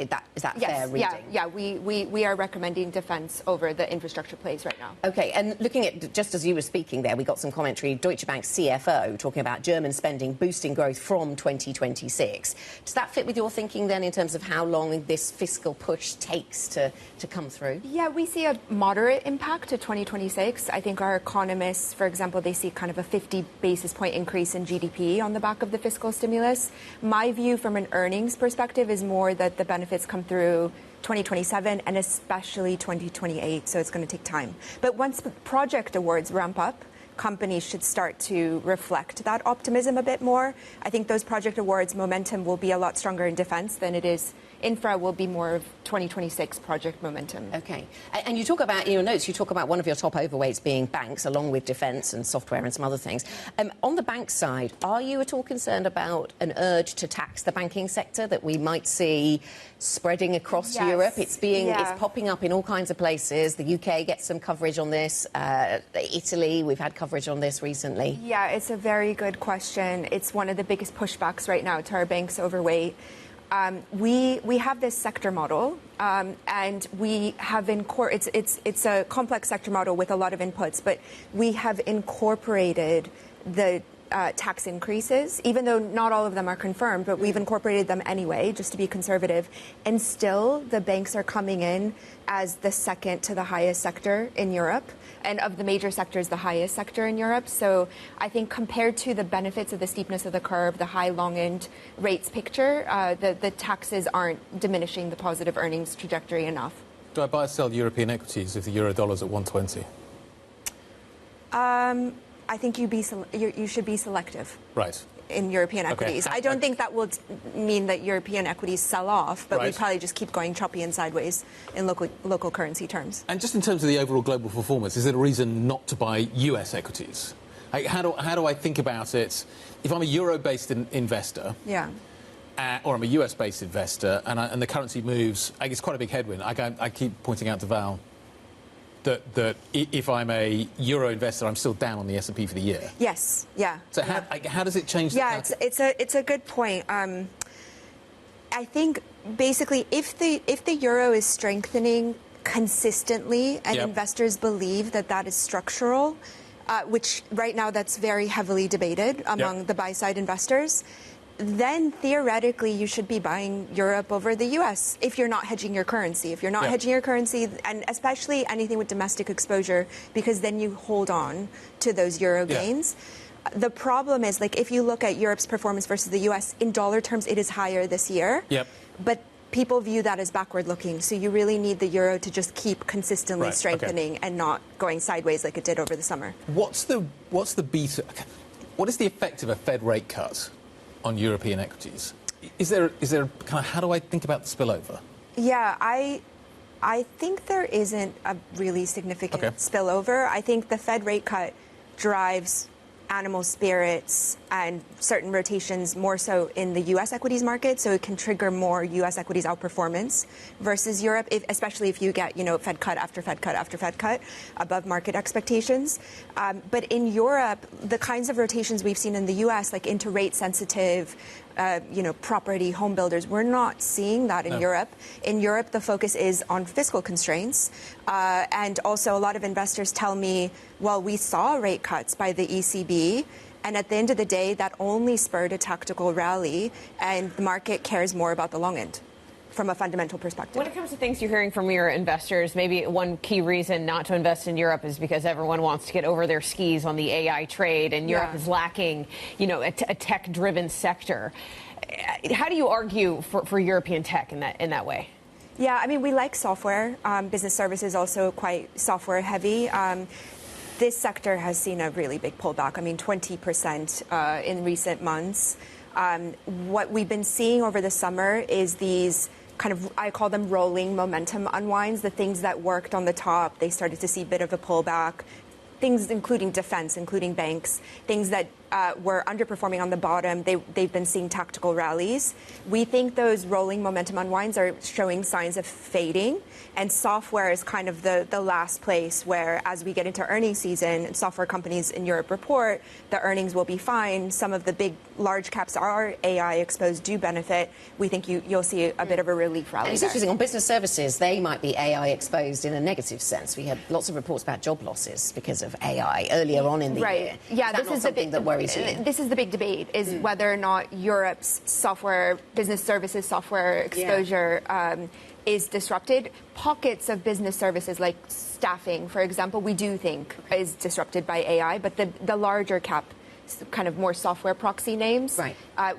fair reading? Yeah. We are recommending defence over the infrastructure plays right now. OK, and looking at, just as you were speaking there, we got some commentary, Deutsche Bank's CFO talking about German spending boosting growth from 2026. Does that fit with your thinking then in terms of how long this fiscal push takes to come through? Yeah, we see a moderate impact to 2026. I think our economists, for example, they see kind of a 50 basis point increase in GDP on the back of the fiscal stimulus. My view from an earnings perspective is more that the benefits come through 2027 and especially 2028, so it's going to take time. But once project awards ramp up, companies should start to reflect that optimism a bit more. I think those project awards momentum will be a lot stronger in defense than it is. Infra will be more of 2026 project momentum. OK. And you talk about, in your notes, you talk about one of your top overweights being banks, along with defence and software and some other things. On the bank side, are you at all concerned about an urge to tax the banking sector that we might see spreading across Europe? It's popping up in all kinds of places. The UK gets some coverage on this. Italy, we've had coverage on this recently. Yeah, it's a very good question. It's one of the biggest pushbacks right now to our banks overweight. We have this sector model, and we have it's a complex sector model with a lot of inputs, but we have incorporated the tax increases, even though not all of them are confirmed, but we've incorporated them anyway, just to be conservative. And still, the banks are coming in as the second to the highest sector in Europe, and of the major sectors, the highest sector in Europe. So I think compared to the benefits of the steepness of the curve, the high long-end rates picture, the taxes aren't diminishing the positive earnings trajectory enough. Do I buy or sell European equities if the euro-dollar's at 120? I think you should be selective. Right. In European equities. I don't think that will mean that European equities sell off, but we probably just keep going choppy and sideways in local currency terms. And just in terms of the overall global performance, is there a reason not to buy US equities? How do I think about it? If I'm a euro-based investor, or I'm a US-based investor, and the currency moves, it's quite a big headwind. I keep pointing out to Val, that if I'm a euro investor, I'm still down on the S&P for the year? Yes, yeah. So how does it change? Yeah, it's a good point. I think basically if the euro is strengthening consistently and investors believe that is structural, which right now that's very heavily debated among the buy-side investors, then theoretically you should be buying Europe over the U.S. if you're not hedging your currency. If you're not hedging your currency, and especially anything with domestic exposure, because then you hold on to those euro gains. The problem is, like, if you look at Europe's performance versus the U.S., in dollar terms, it is higher this year. But people view that as backward-looking. So you really need the euro to just keep consistently strengthening and not going sideways like it did over the summer. What's the beta? What is the effect of a Fed rate cut on European equities? Is there kind of, how do I think about the spillover? Yeah, I think there isn't a really significant spillover. I think the Fed rate cut drives animal spirits and certain rotations more so in the U.S. equities market, so it can trigger more U.S. equities outperformance versus Europe, especially if you get, Fed cut after Fed cut after Fed cut above market expectations. But in Europe, the kinds of rotations we've seen in the U.S., like into rate sensitive, property, home builders, we're not seeing that in Europe. In Europe, the focus is on fiscal constraints. And also a lot of investors tell me, well, we saw rate cuts by the ECB, and at the end of the day, that only spurred a tactical rally, and the market cares more about the long end from a fundamental perspective. When it comes to things you're hearing from your investors, maybe one key reason not to invest in Europe is because everyone wants to get over their skis on the AI trade, and Europe is lacking, a tech-driven sector. How do you argue for European tech in that way? Yeah, I mean, we like software. Business services also quite software heavy. This sector has seen a really big pullback. I mean, 20% in recent months. What we've been seeing over the summer is these kind of, I call them rolling momentum unwinds. The things that worked on the top, they started to see a bit of a pullback. Things including defense, including banks, things that were underperforming on the bottom, they've been seeing tactical rallies. We think those rolling momentum unwinds are showing signs of fading, and software is kind of the last place where, as we get into earnings season, software companies in Europe report, the earnings will be fine. Some of the big, large caps are AI exposed, do benefit. We think you'll see a bit of a relief rally. And it's interesting, on business services, they might be AI exposed in a negative sense. We had lots of reports about job losses because of AI earlier on in the year. Yeah, this is something that worries you. This is the big debate, is whether or not Europe's software, business services software exposure is disrupted. Pockets of business services like staffing, for example, we do think is disrupted by AI, but the larger cap, kind of more software proxy names,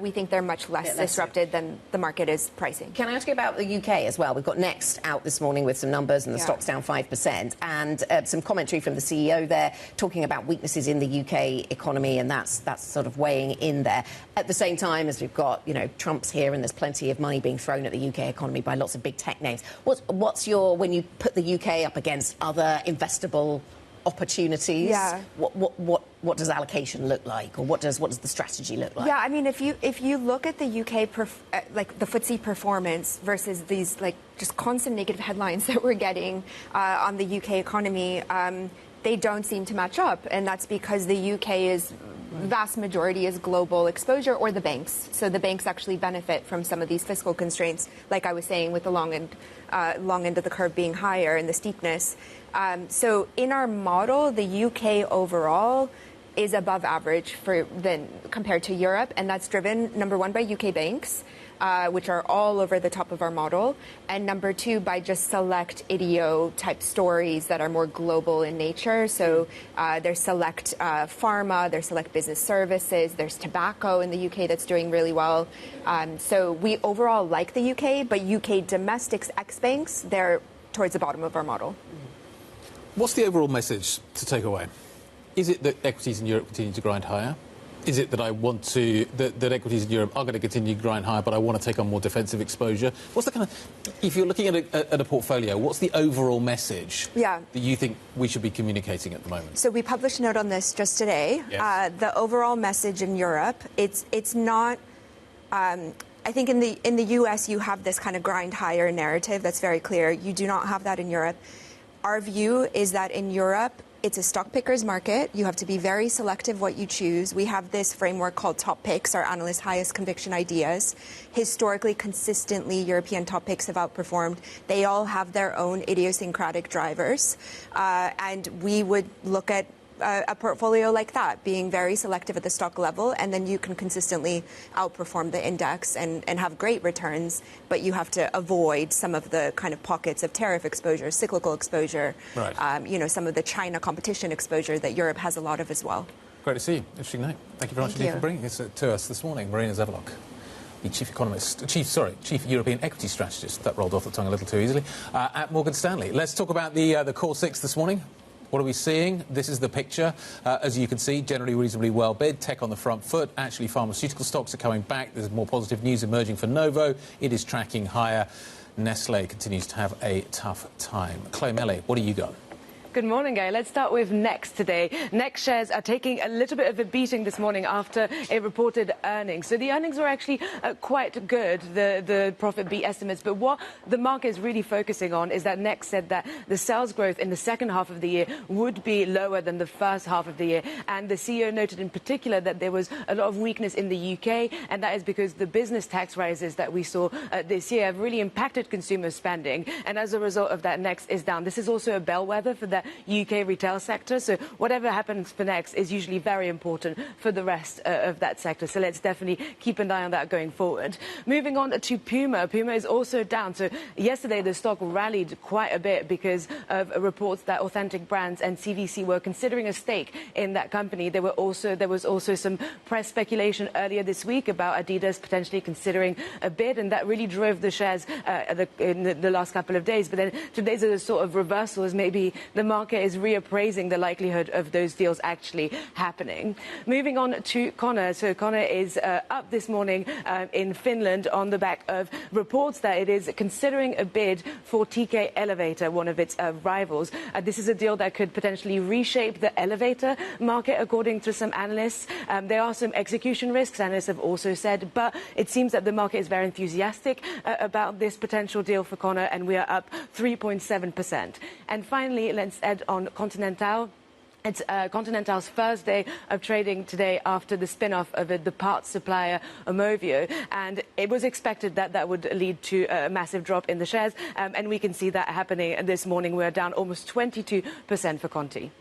we think they're much less disrupted than the market is pricing. Can I ask you about the UK as well? We've got Next out this morning with some numbers, and the stock's down 5%, and some commentary from the CEO there talking about weaknesses in the UK economy, and that's sort of weighing in there. At the same time as we've got, Trump's here, and there's plenty of money being thrown at the UK economy by lots of big tech names. What's your, when you put the UK up against other investable opportunities, what does allocation look like, or what does the strategy look like? Yeah, I mean, if you look at the UK, like the FTSE performance versus these just constant negative headlines that we're getting on the UK economy, they don't seem to match up, and that's because the UK is vast majority is global exposure, or the banks. So the banks actually benefit from some of these fiscal constraints, like I was saying, with the long end of the curve being higher and the steepness. So in our model, the UK overall is above average compared to Europe, and that's driven, number one, by UK banks, which are all over the top of our model, and number two, by just select IDEO-type stories that are more global in nature. So there's select pharma, there's select business services, there's tobacco in the UK that's doing really well. So we overall like the UK, but UK domestics ex-banks, they're towards the bottom of our model. What's the overall message to take away? Is it that equities in Europe continue to grind higher? Is it that that equities in Europe are going to continue to grind higher, but I want to take on more defensive exposure? What's the kind of, if you're looking at a portfolio, what's the overall message that you think we should be communicating at the moment? So we published a note on this just today. Yes. The overall message in Europe, it's not. I think in the US you have this kind of grind higher narrative that's very clear. You do not have that in Europe. Our view is that in Europe, it's a stock picker's market. You have to be very selective what you choose. We have this framework called top picks, our analysts' highest conviction ideas. Historically, consistently, European top picks have outperformed. They all have their own idiosyncratic drivers. And we would look at a portfolio like that, being very selective at the stock level, and then you can consistently outperform the index and have great returns, but you have to avoid some of the kind of pockets of tariff exposure, cyclical exposure, right. Some of the China competition exposure that Europe has a lot of as well. Great to see you. Interesting note. Thank you very much indeed for bringing this to us this morning. Marina Zavalock, the Chief European Equity Strategist. That rolled off the tongue a little too easily. At Morgan Stanley. Let's talk about the core six this morning. What are we seeing? This is the picture. As you can see, generally reasonably well bid. Tech on the front foot. Actually, pharmaceutical stocks are coming back. There's more positive news emerging for Novo. It is tracking higher. Nestlé continues to have a tough time. Chloe Melly, what do you got? Good morning, Guy. Let's start with Next today. Next shares are taking a little bit of a beating this morning after it reported earnings. So the earnings were actually quite good, the profit beat estimates. But what the market is really focusing on is that Next said that the sales growth in the second half of the year would be lower than the first half of the year. And the CEO noted in particular that there was a lot of weakness in the UK, and that is because the business tax rises that we saw this year have really impacted consumer spending. And as a result of that, Next is down. This is also a bellwether for the UK retail sector, so whatever happens for Next is usually very important for the rest of that sector, so let's definitely keep an eye on that going forward. Moving on to Puma. Puma is also down. So yesterday the stock rallied quite a bit because of reports that Authentic Brands and CVC were considering a stake in that company. There was also some press speculation earlier this week about Adidas potentially considering a bid, and that really drove the shares in the last couple of days. But then today's a sort of reversal, as maybe the market is reappraising the likelihood of those deals actually happening. Moving on to Connor. So Connor is up this morning in Finland on the back of reports that it is considering a bid for TK Elevator, one of its rivals. This is a deal that could potentially reshape the elevator market, according to some analysts. There are some execution risks, analysts have also said, but it seems that the market is very enthusiastic about this potential deal for Connor, and we are up 3.7%. And finally, let's add on Continental. It's Continental's first day of trading today after the spin-off of the parts supplier Aumovio, and it was expected that that would lead to a massive drop in the shares, and we can see that happening this morning. We're down almost 22% for Conti.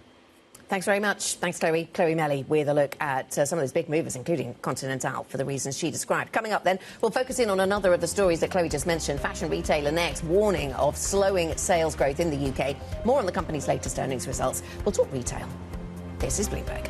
Thanks very much. Thanks, Chloe. Chloe Melly with a look at some of those big movers, including Continental, for the reasons she described. Coming up then, we'll focus in on another of the stories that Chloe just mentioned. Fashion retailer Next warning of slowing sales growth in the UK. More on the company's latest earnings results. We'll talk retail. This is Bloomberg.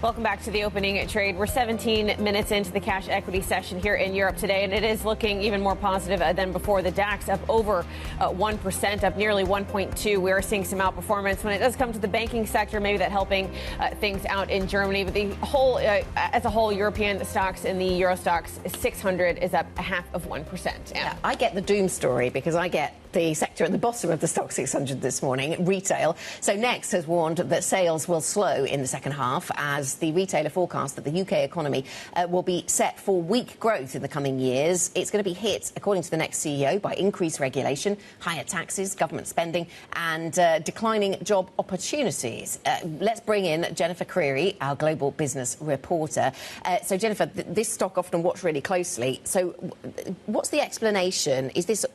Welcome back to the opening trade. We're 17 minutes into the cash equity session here in Europe today, and it is looking even more positive than before. The DAX up over 1%, up nearly 1.2. We are seeing some outperformance when it does come to the banking sector, maybe that helping things out in Germany. But the whole, as a whole, European stocks in the Euro stocks 600 is up 0.5%. Yeah, I get the doom story because I get the sector at the bottom of the stock 600 this morning, retail. So Next has warned that sales will slow in the second half as the retailer forecast that the UK economy will be set for weak growth in the coming years. It's going to be hit, according to the Next CEO, by increased regulation, higher taxes, government spending and declining job opportunities. Let's bring in Jennifer Keir, our global business reporter. So Jennifer, this stock often watched really closely. So what's the explanation? Is this...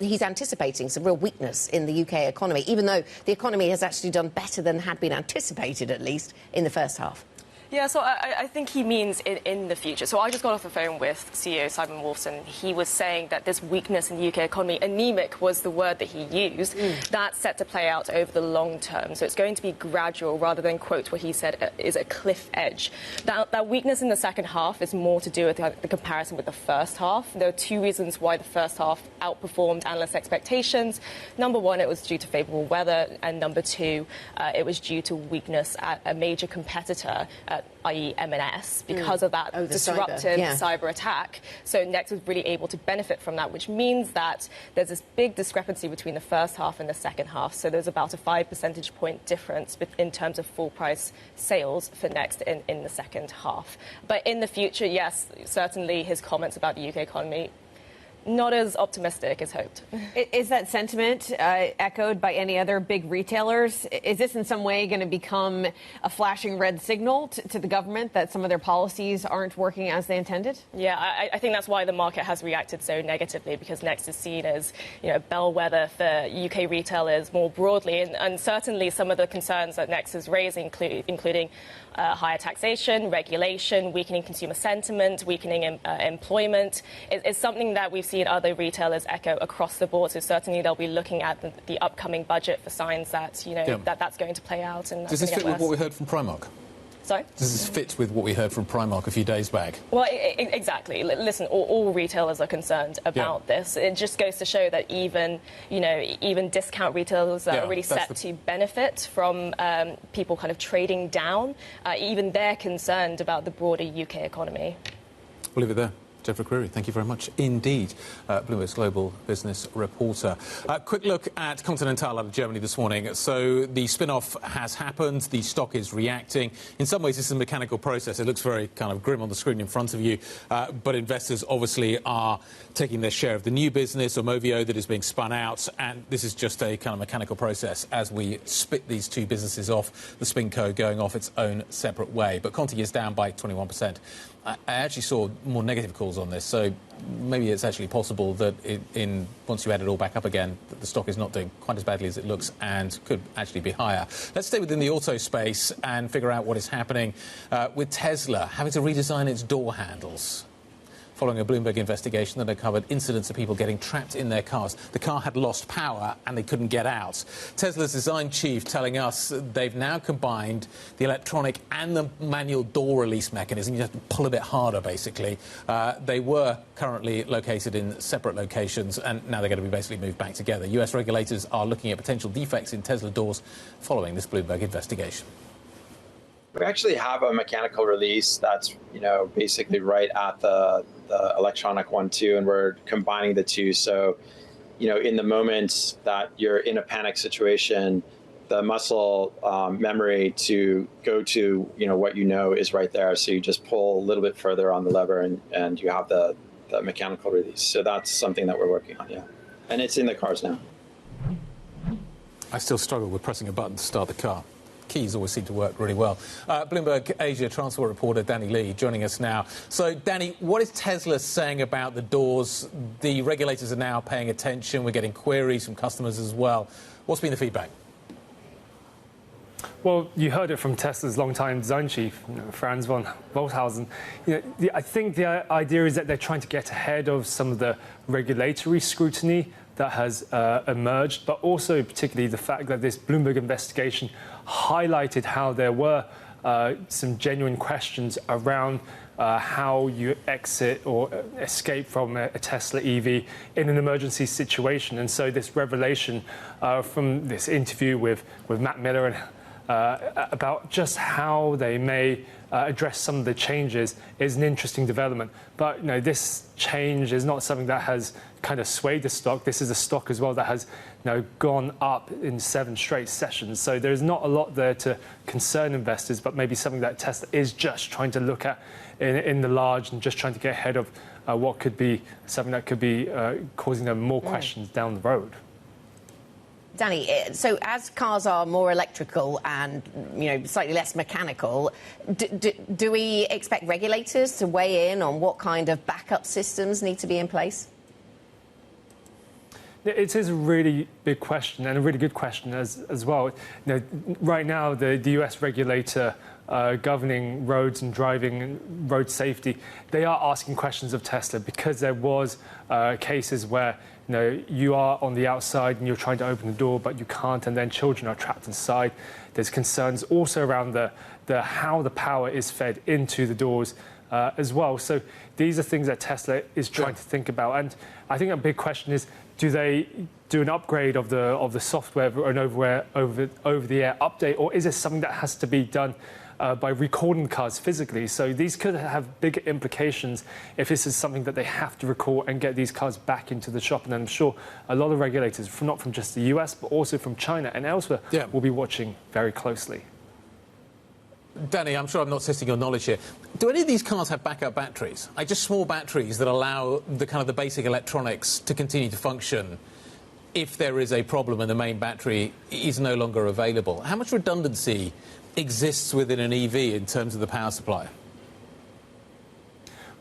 he's anticipating some real weakness in the UK economy, even though the economy has actually done better than had been anticipated, at least, in the first half. Yeah, so I think he means in the future. So I just got off the phone with CEO Simon Wolfson. He was saying that this weakness in the UK economy, anemic was the word that he used, that's set to play out over the long term. So it's going to be gradual rather than, quote, what he said is a cliff edge. That weakness in the second half is more to do with the comparison with the first half. There are two reasons why the first half outperformed analyst expectations. Number one, it was due to favourable weather, and number two, it was due to weakness at a major competitor i.e. M&S, because of that disruptive cyber attack. So Next was really able to benefit from that, which means that there's this big discrepancy between the first half and the second half. So there's about a 5 percentage point difference in terms of full price sales for Next in the second half. But in the future, yes, certainly his comments about the UK economy, not as optimistic as hoped. Is that sentiment echoed by any other big retailers? Is this in some way going to become a flashing red signal to the government that some of their policies aren't working as they intended? Yeah, I think that's why the market has reacted so negatively, because Next is seen as, bellwether for UK retailers more broadly, and certainly some of the concerns that Next is raising, including higher taxation, regulation, weakening consumer sentiment, weakening employment, is something that we've seen other retailers echo across the board. So certainly they'll be looking at the upcoming budget for signs that, that's going to play out. And does this fit with what we heard from Primark? Sorry? Does this fit with what we heard from Primark a few days back? Well, exactly. Listen, all retailers are concerned about this. It just goes to show that even discount retailers are really set to benefit from people kind of trading down. Even they're concerned about the broader UK economy. We'll leave it there. Jeffrey Creary, thank you very much indeed. Bloomberg's global business reporter. Quick look at Continental out of Germany this morning. So the spin-off has happened. The stock is reacting. In some ways, this is a mechanical process. It looks very kind of grim on the screen in front of you. But investors obviously are taking their share of the new business, Aumovio, that is being spun out. And this is just a kind of mechanical process as we split these two businesses off, the spinco going off its own separate way. But Conti is down by 21%. I actually saw more negative calls on this, so maybe it's actually possible that once you add it all back up again, that the stock is not doing quite as badly as it looks and could actually be higher. Let's stay within the auto space and figure out what is happening with Tesla having to redesign its door handles. Following a Bloomberg investigation that uncovered incidents of people getting trapped in their cars. The car had lost power and they couldn't get out. Tesla's design chief telling us they've now combined the electronic and the manual door release mechanism. You have to pull a bit harder, basically. They were currently located in separate locations, and now they're going to be basically moved back together. US regulators are looking at potential defects in Tesla doors following this Bloomberg investigation. We actually have a mechanical release that's, basically right at the electronic one too, and we're combining the two. So, in the moment that you're in a panic situation, the muscle memory to go to, what is right there. So you just pull a little bit further on the lever and you have the mechanical release. So that's something that we're working on, yeah. And it's in the cars now. I still struggle with pressing a button to start the car. Keys always seem to work really well. Bloomberg Asia transport reporter Danny Lee joining us now. So, Danny, what is Tesla saying about the doors? The regulators are now paying attention. We're getting queries from customers as well. What's been the feedback? Well, you heard it from Tesla's longtime design chief, Franz von Wolthausen. I think the idea is that they're trying to get ahead of some of the regulatory scrutiny that has emerged, but also particularly the fact that this Bloomberg investigation highlighted how there were some genuine questions around how you exit or escape from a Tesla EV in an emergency situation. And so this revelation from this interview with Matt Miller and about just how they may address some of the changes is an interesting development. But this change is not something that has kind of swayed the stock. This is a stock as well that has gone up in 7 straight sessions. So there's not a lot there to concern investors, but maybe something that Tesla is just trying to look at in the large and just trying to get ahead of what could be something that could be causing them more questions down the road. Danny, so as cars are more electrical and, slightly less mechanical, do we expect regulators to weigh in on what kind of backup systems need to be in place? It is a really big question and a really good question as well. Right now, the US regulator governing roads and driving and road safety, they are asking questions of Tesla because there was cases where you are on the outside and you're trying to open the door, but you can't, and then children are trapped inside. There's concerns also around the how the power is fed into the doors as well. So these are things that Tesla is trying to think about. And I think a big question is, do they do an upgrade of the software or an over-the-air update, or is it something that has to be done by recording the cars physically. So these could have bigger implications if this is something that they have to record and get these cars back into the shop. And I'm sure a lot of regulators, not from just the US, but also from China and elsewhere, will be watching very closely. Danny, I'm sure I'm not testing your knowledge here. Do any of these cars have backup batteries? Like just small batteries that allow the basic electronics to continue to function if there is a problem and the main battery is no longer available? How much redundancy exists within an EV in terms of the power supply?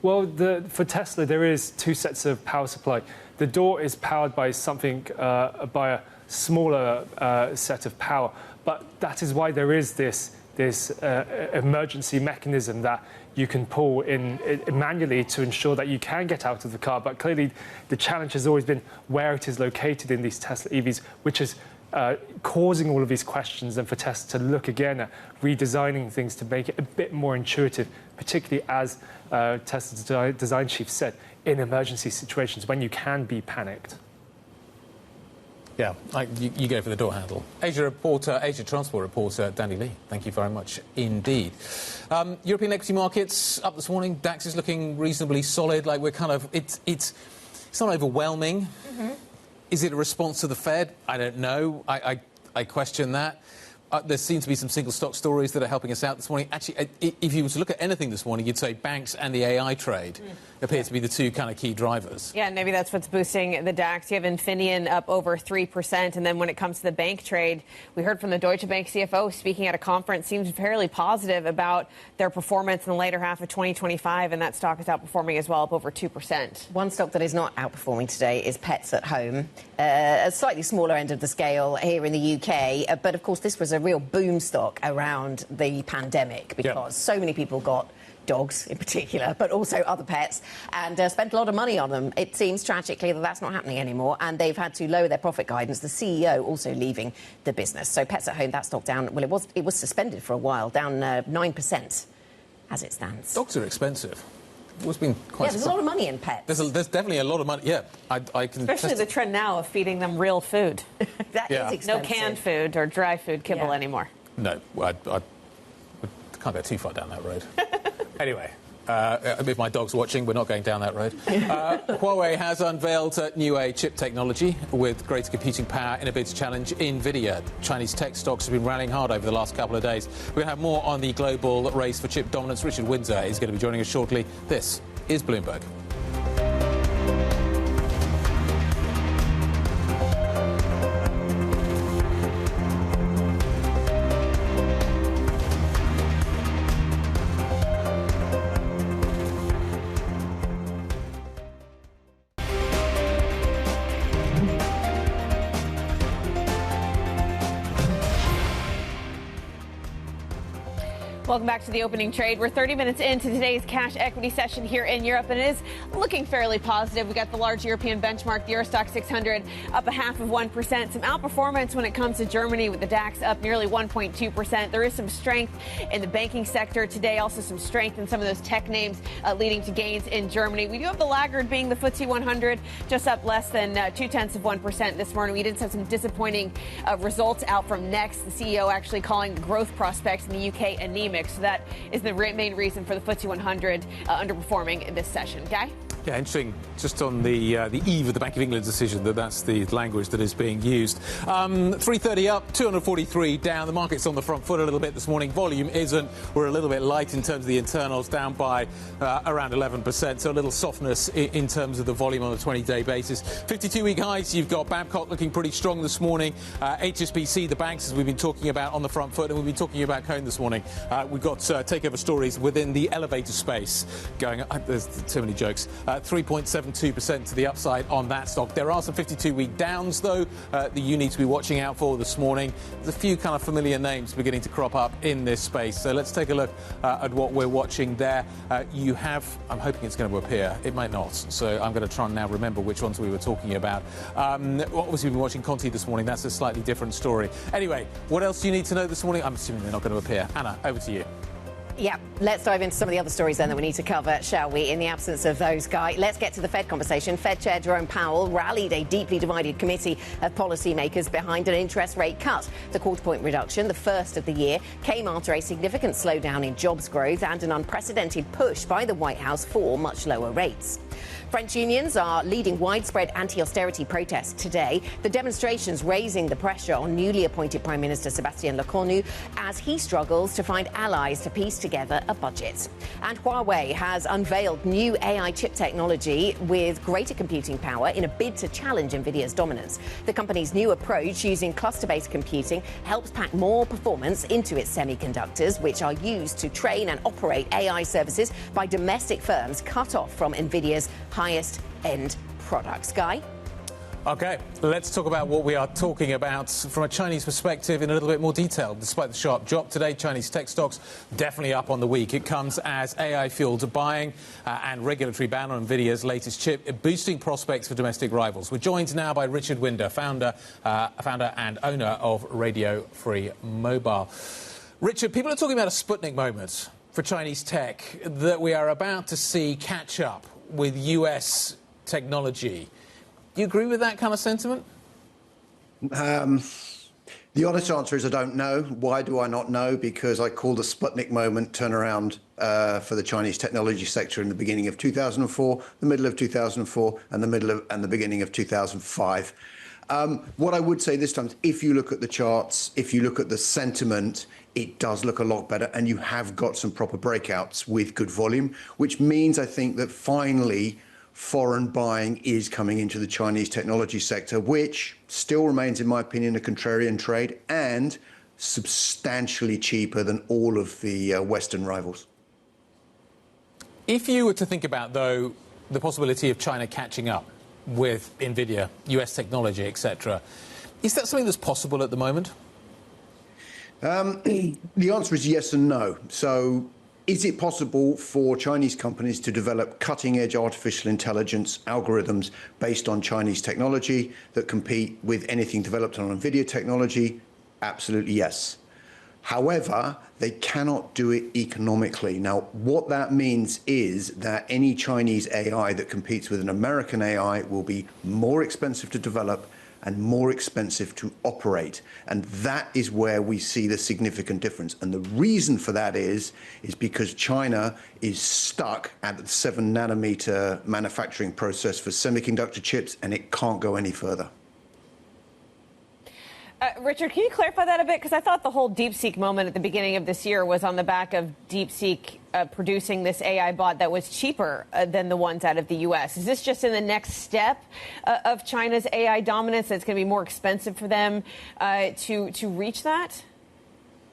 Well, for Tesla, there is two sets of power supply. The door is powered by something, by a smaller set of power. But that is why there is this emergency mechanism that you can pull in manually to ensure that you can get out of the car. But clearly, the challenge has always been where it is located in these Tesla EVs, which is causing all of these questions, and for Tesla to look again at redesigning things to make it a bit more intuitive, particularly as Tesla's design chief said, in emergency situations when you can be panicked. Yeah, you go for the door handle. Asia transport reporter Danny Lee, thank you very much indeed. European equity markets up this morning. DAX is looking reasonably solid. Like we're it's not overwhelming. Mm-hmm. Is it a response to the Fed? I don't know. I question that. There seems to be some single stock stories that are helping us out this morning. Actually, if you were to look at anything this morning, you'd say banks and the AI trade appear to be the two kind of key drivers. Yeah, maybe that's what's boosting the DAX. You have Infineon up over 3%. And then when it comes to the bank trade, we heard from the Deutsche Bank CFO speaking at a conference, seems fairly positive about their performance in the later half of 2025. And that stock is outperforming as well, up over 2%. One stock that is not outperforming today is Pets at Home, a slightly smaller end of the scale here in the UK. But of course, this was a real boom stock around the pandemic because so many people got dogs in particular, but also other pets, and spent a lot of money on them. It seems tragically that that's not happening anymore, and they've had to lower their profit guidance. The CEO also leaving the business. So Pets at Home, that stock down. Well, it was suspended for a while, down 9% as it stands. Dogs are expensive. It's been quite there's a lot of money in pets. There's definitely a lot of money. Yeah, I can. Especially the trend now of feeding them real food. That is expensive. No canned food or dry food kibble anymore. No, I can't go too far down that road. Anyway, if my dog's watching, we're not going down that road. Huawei has unveiled new chip technology with greater computing power in a bid to challenge NVIDIA. Chinese tech stocks have been rallying hard over the last couple of days. We're going to have more on the global race for chip dominance. Richard Windsor is going to be joining us shortly. This is Bloomberg. Welcome back to the opening trade. We're 30 minutes into today's cash equity session here in Europe, and it is looking fairly positive. We got the large European benchmark, the Eurostoxx 600, up 0.5%. Some outperformance when it comes to Germany, with the DAX up nearly 1.2%. There is some strength in the banking sector today, also some strength in some of those tech names leading to gains in Germany. We do have the laggard being the FTSE 100, just up less than 0.2% this morning. We did have some disappointing results out from Next. The CEO actually calling the growth prospects in the UK anemic. So that is the main reason for the FTSE 100 underperforming in this session. Guy? Yeah, interesting. Just on the eve of the Bank of England decision, that's the language that is being used. 330 up, 243 down. The market's on the front foot a little bit this morning. Volume isn't. We're a little bit light in terms of the internals, down by around 11%. So a little softness in terms of the volume on a 20-day basis. 52-week highs. You've got Babcock looking pretty strong this morning. HSBC, the banks, as we've been talking about, on the front foot, and we've been talking about Cone this morning. We've got takeover stories within the elevator space going. There's too many jokes. 3.72% to the upside on that stock. There are some 52-week downs, though, that you need to be watching out for this morning. There's a few kind of familiar names beginning to crop up in this space. So let's take a look at what we're watching there. You have, I'm hoping it's going to appear. It might not. So I'm going to try and now remember which ones we were talking about. Obviously, we've been watching Conti this morning. That's a slightly different story. Anyway, what else do you need to know this morning? I'm assuming they're not going to appear. Anna, over to you. Yeah, let's dive into some of the other stories then that we need to cover, shall we? In the absence of those, Guy, let's get to the Fed conversation. Fed Chair Jerome Powell rallied a deeply divided committee of policymakers behind an interest rate cut. The quarter-point reduction, the first of the year, came after a significant slowdown in jobs growth and an unprecedented push by the White House for much lower rates. French unions are leading widespread anti-austerity protests today. The demonstrations raising the pressure on newly appointed Prime Minister Sébastien Lecornu as he struggles to find allies to piece together a budget. And Huawei has unveiled new AI chip technology with greater computing power in a bid to challenge Nvidia's dominance. The company's new approach using cluster-based computing helps pack more performance into its semiconductors, which are used to train and operate AI services by domestic firms cut off from Nvidia's highest end products. Guy? OK, let's talk about what we are talking about from a Chinese perspective in a little bit more detail. Despite the sharp drop today, Chinese tech stocks definitely up on the week. It comes as AI-fueled buying and regulatory ban on Nvidia's latest chip, boosting prospects for domestic rivals. We're joined now by Richard Winder, founder and owner of Radio Free Mobile. Richard, people are talking about a Sputnik moment for Chinese tech that we are about to see catch up with US technology. Do you agree with that kind of sentiment? The honest answer is I don't know. Why do I not know? Because I called the Sputnik moment turnaround for the Chinese technology sector in the beginning of 2004, the middle of 2004, and the beginning of 2005. What I would say this time is if you look at the charts, if you look at the sentiment, it does look a lot better, and you have got some proper breakouts with good volume, which means I think that finally foreign buying is coming into the Chinese technology sector, which still remains, in my opinion, a contrarian trade and substantially cheaper than all of the Western rivals. If you were to think about, though, the possibility of China catching up with Nvidia, US technology, etc., is that something that's possible at the moment? The answer is yes and no. So is it possible for Chinese companies to develop cutting-edge artificial intelligence algorithms based on Chinese technology that compete with anything developed on NVIDIA technology? Absolutely yes. However, they cannot do it economically. Now, what that means is that any Chinese AI that competes with an American AI will be more expensive to develop and more expensive to operate. And that is where we see the significant difference. And the reason for that is because China is stuck at the 7-nanometer manufacturing process for semiconductor chips, and it can't go any further. Richard, can you clarify that a bit? Because I thought the whole DeepSeek moment at the beginning of this year was on the back of DeepSeek producing this AI bot that was cheaper than the ones out of the U.S. Is this just in the next step of China's AI dominance, that it's going to be more expensive for them to reach that?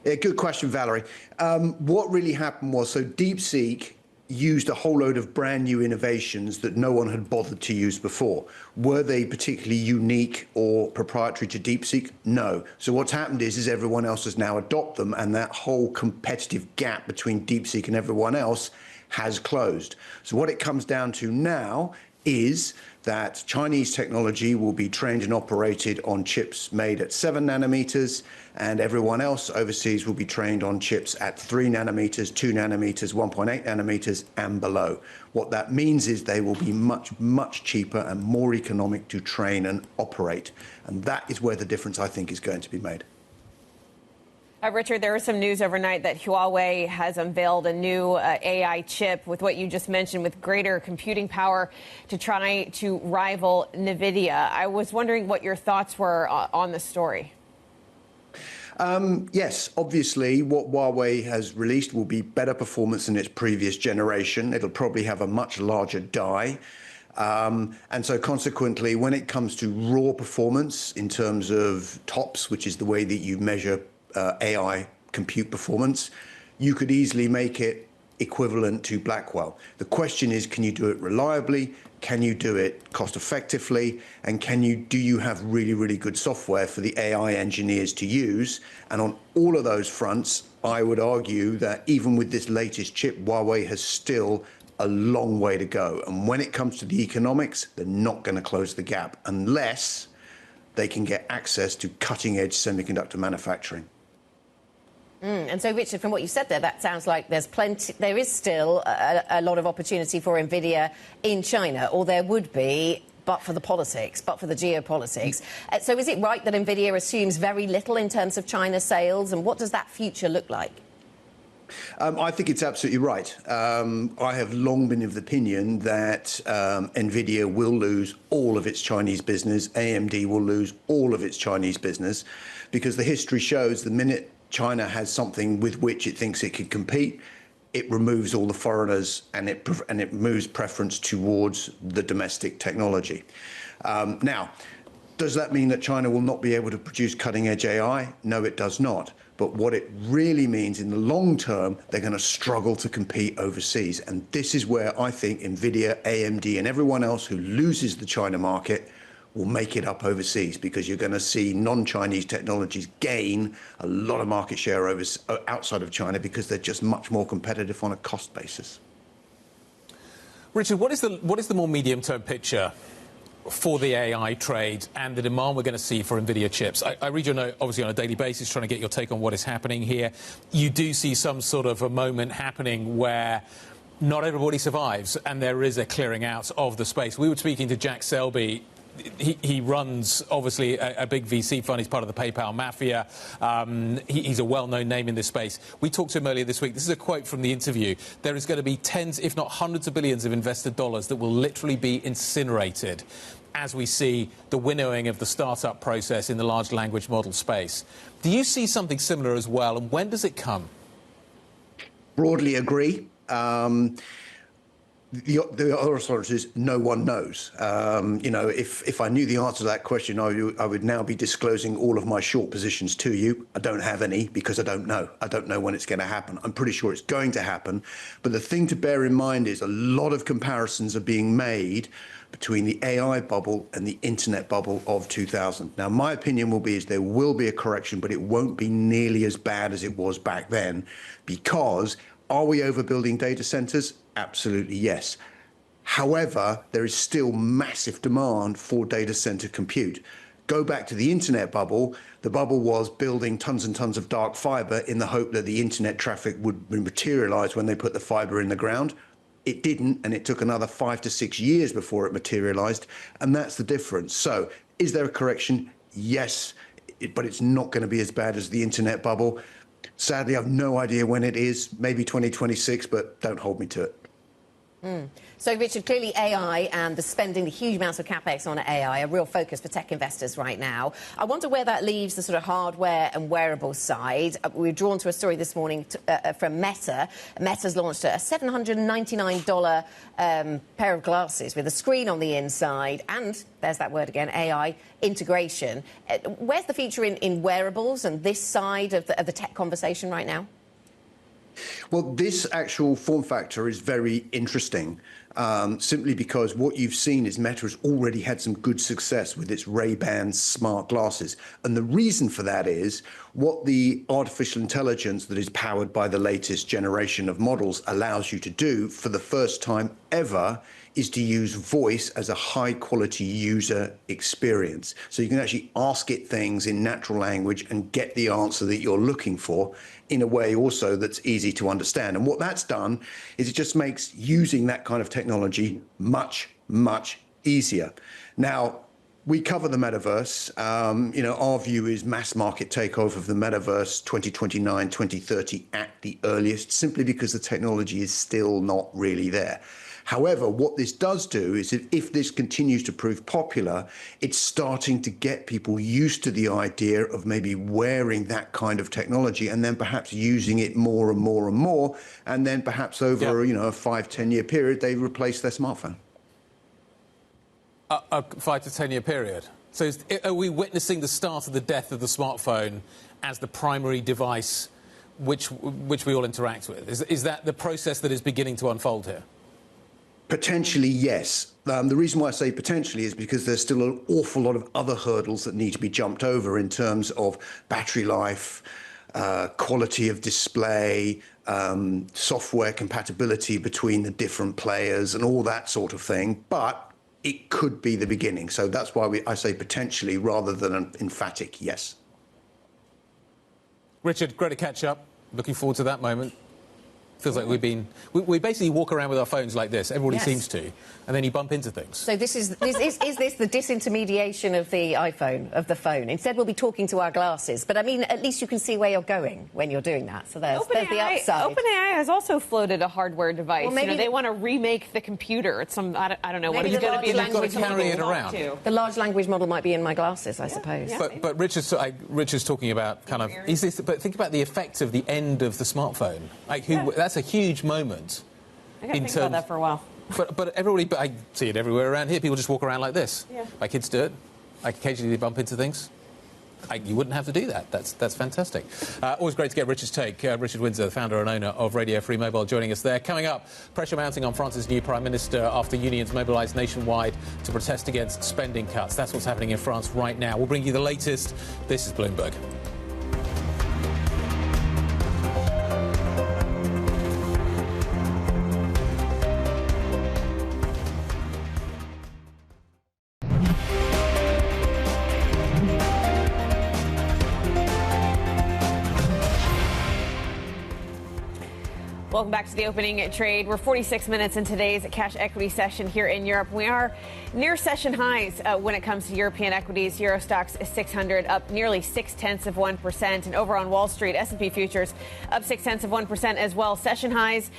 Yeah, good question, Valerie. What really happened was, so DeepSeek used a whole load of brand new innovations that no one had bothered to use before. Were they particularly unique or proprietary to DeepSeek? No. So what's happened is everyone else has now adopted them, and that whole competitive gap between DeepSeek and everyone else has closed. So what it comes down to now is that Chinese technology will be trained and operated on chips made at 7 nanometers, and everyone else overseas will be trained on chips at 3 nanometers, 2 nanometers, 1.8 nanometers, and below. What that means is they will be much, much cheaper and more economic to train and operate. And that is where the difference, I think, is going to be made. Richard, there was some news overnight that Huawei has unveiled a new AI chip with what you just mentioned, with greater computing power to try to rival NVIDIA. I was wondering what your thoughts were on the story. Yes, obviously, what Huawei has released will be better performance than its previous generation. It'll probably have a much larger die. And so consequently, when it comes to raw performance in terms of TOPS, which is the way that you measure AI compute performance, you could easily make it equivalent to Blackwell. The question is, can you do it reliably? Can you do it cost effectively? And do you have really, really good software for the AI engineers to use? And on all of those fronts, I would argue that even with this latest chip, Huawei has still a long way to go. And when it comes to the economics, they're not going to close the gap unless they can get access to cutting-edge semiconductor manufacturing. And so, Richard, from what you said there, that sounds like there is still a lot of opportunity for NVIDIA in China, or there would be, but for the politics, but for the geopolitics. So is it right that NVIDIA assumes very little in terms of China sales, and what does that future look like? I think it's absolutely right. I have long been of the opinion that NVIDIA will lose all of its Chinese business, AMD will lose all of its Chinese business, because the history shows the minute China has something with which it thinks it can compete, it removes all the foreigners and it moves preference towards the domestic technology. Now, does that mean that China will not be able to produce cutting-edge AI? No, it does not. But what it really means in the long term, they're going to struggle to compete overseas. And this is where I think NVIDIA, AMD, and everyone else who loses the China market will make it up overseas, because you're going to see non-Chinese technologies gain a lot of market share outside of China, because they're just much more competitive on a cost basis. Richard, what is the more medium-term picture for the AI trade and the demand we're going to see for NVIDIA chips? I read your note, obviously, on a daily basis, trying to get your take on what is happening here. You do see some sort of a moment happening where not everybody survives, and there is a clearing out of the space. We were speaking to Jack Selby. He runs, obviously, a big VC fund. He's part of the PayPal mafia. He's a well-known name in this space. We talked to him earlier this week. This is a quote from the interview. There is going to be tens, if not hundreds of billions of investor dollars that will literally be incinerated as we see the winnowing of the startup process in the large language model space. Do you see something similar as well, and when does it come? Broadly agree. The other answer is no one knows. You know, if I knew the answer to that question, I would now be disclosing all of my short positions to you. I don't have any, because I don't know. I don't know when it's going to happen. I'm pretty sure it's going to happen. But the thing to bear in mind is a lot of comparisons are being made between the AI bubble and the internet bubble of 2000. Now, my opinion will be is there will be a correction, but it won't be nearly as bad as it was back then, because are we overbuilding data centers? Absolutely, yes. However, there is still massive demand for data center compute. Go back to the internet bubble. The bubble was building tons and tons of dark fiber in the hope that the internet traffic would materialize when they put the fiber in the ground. It didn't, and it took another 5 to 6 years before it materialized, and that's the difference. So, is there a correction? Yes, but it's not going to be as bad as the internet bubble. Sadly, I've no idea when it is, maybe 2026, but don't hold me to it. So, Richard, clearly AI and the spending, the huge amounts of capex on AI, a real focus for tech investors right now. I wonder where that leaves the sort of hardware and wearables side. We're drawn to a story this morning from Meta. Meta's launched a $799 pair of glasses with a screen on the inside, and there's that word again, AI integration. Where's the future in wearables and this side of the tech conversation right now? Well, this actual form factor is very interesting, simply because what you've seen is Meta has already had some good success with its Ray-Ban smart glasses. And the reason for that is what the artificial intelligence that is powered by the latest generation of models allows you to do for the first time ever is to use voice as a high-quality user experience. So you can actually ask it things in natural language and get the answer that you're looking for in a way also that's easy to understand. And what that's done is it just makes using that kind of technology much, much easier. Now, we cover the metaverse. You know, our view is mass market takeover of the metaverse 2029, 2030 at the earliest, simply because the technology is still not really there. However, what this does do is if this continues to prove popular, it's starting to get people used to the idea of maybe wearing that kind of technology and then perhaps using it more and more and more. And then perhaps over, you know, a 5-10 year period, they replace their smartphone. A 5 to 10 year period. So are we witnessing the start of the death of the smartphone as the primary device which we all interact with? Is that the process that is beginning to unfold here? Potentially, yes. The reason why I say potentially is because there's still an awful lot of other hurdles that need to be jumped over in terms of battery life, quality of display, software compatibility between the different players and all that sort of thing. But it could be the beginning. So that's why I say potentially rather than an emphatic yes. Richard, great to catch up. Looking forward to that moment. Feels like we basically walk around with our phones like this. Everybody seems to, and then you bump into things. So is this the disintermediation of the iPhone, of the phone? Instead, we'll be talking to our glasses. But I mean, at least you can see where you're going when you're doing that. So there's the upside. OpenAI has also floated a hardware device. Well, maybe they want to remake the computer. It's some I don't know what it's going to be. They've got to carry it around. The large language model might be in my glasses, I suppose. Yeah. But Richard's talking about kind of but think about the effect of the end of the smartphone. Like that's a huge moment. I got to think about that for a while. But I see it everywhere around here. People just walk around like this. Yeah. My kids do it. Occasionally bump into things. You wouldn't have to do that. That's fantastic. Always great to get Richard's take. Richard Windsor, the founder and owner of Radio Free Mobile, joining us there. Coming up, pressure mounting on France's new Prime Minister after unions mobilised nationwide to protest against spending cuts. That's what's happening in France right now. We'll bring you the latest. This is Bloomberg. Welcome back to the opening trade. We're 46 minutes in today's cash equity session here in Europe. We are near session highs when it comes to European equities. Euro Stoxx 600 up nearly 0.6%. And over on Wall Street, S&P futures up 0.6% as well. Session highs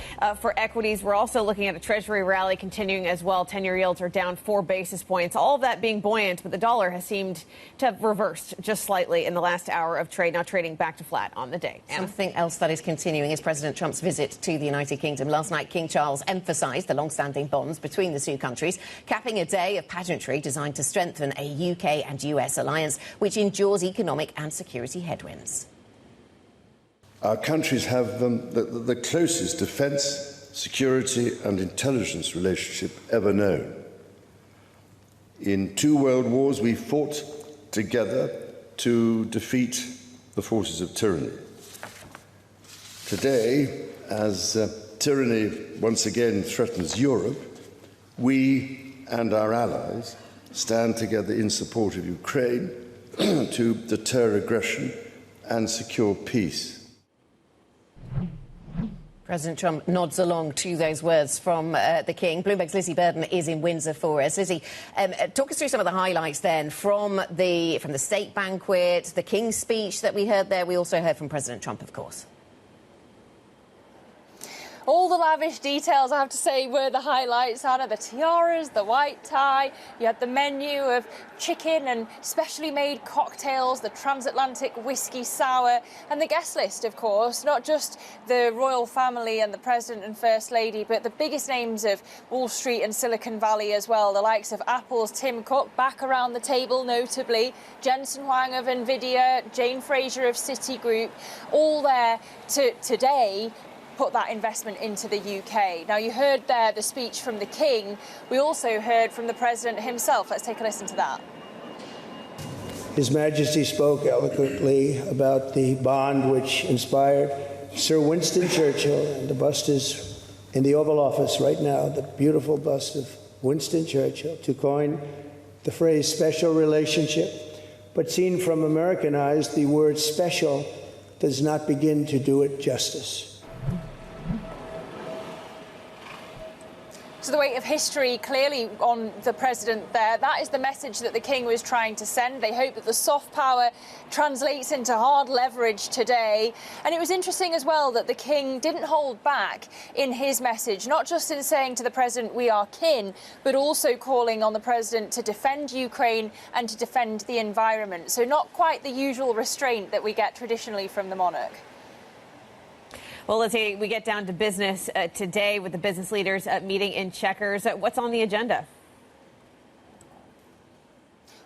for equities. We're also looking at a Treasury rally continuing as well. 10-year yields are down 4 basis points. All of that being buoyant, but the dollar has seemed to have reversed just slightly in the last hour of trade, now trading back to flat on the day. Something else that is continuing is President Trump's visit to the United Kingdom. Last night, King Charles emphasised the long-standing bonds between the two countries, capping a day of pageantry designed to strengthen a UK and US alliance, which endures economic and security headwinds. Our countries have the closest defence, security and intelligence relationship ever known. In 2 world wars, we fought together to defeat the forces of tyranny. Today, as tyranny once again threatens Europe, we and our allies stand together in support of Ukraine to deter aggression and secure peace. President Trump nods along to those words from the King. Bloomberg's Lizzie Burden is in Windsor for us. Lizzie, talk us through some of the highlights then from the state banquet, the King's speech that we heard there. We also heard from President Trump, of course. All the lavish details, I have to say, were the highlights. Anna, the tiaras, the white tie. You had the menu of chicken and specially made cocktails, the transatlantic whiskey sour, and the guest list, of course. Not just the royal family and the President and First Lady, but the biggest names of Wall Street and Silicon Valley as well. The likes of Apple's Tim Cook back around the table, notably. Jensen Huang of NVIDIA, Jane Fraser of Citigroup, all there today put that investment into the UK. Now, you heard there the speech from the King. We also heard from the President himself. Let's take a listen to that. His Majesty spoke eloquently about the bond which inspired Sir Winston Churchill, and the bust is in the Oval Office right now, the beautiful bust of Winston Churchill, to coin the phrase special relationship. But seen from American eyes, the word special does not begin to do it justice. So the weight of history clearly on the President there. That is the message that the King was trying to send. They hope that the soft power translates into hard leverage today. And it was interesting as well that the King didn't hold back in his message, not just in saying to the President, we are kin, but also calling on the President to defend Ukraine and to defend the environment. So not quite the usual restraint that we get traditionally from the monarch. Well, let's say we get down to business today with the business leaders meeting in Chequers. What's on the agenda?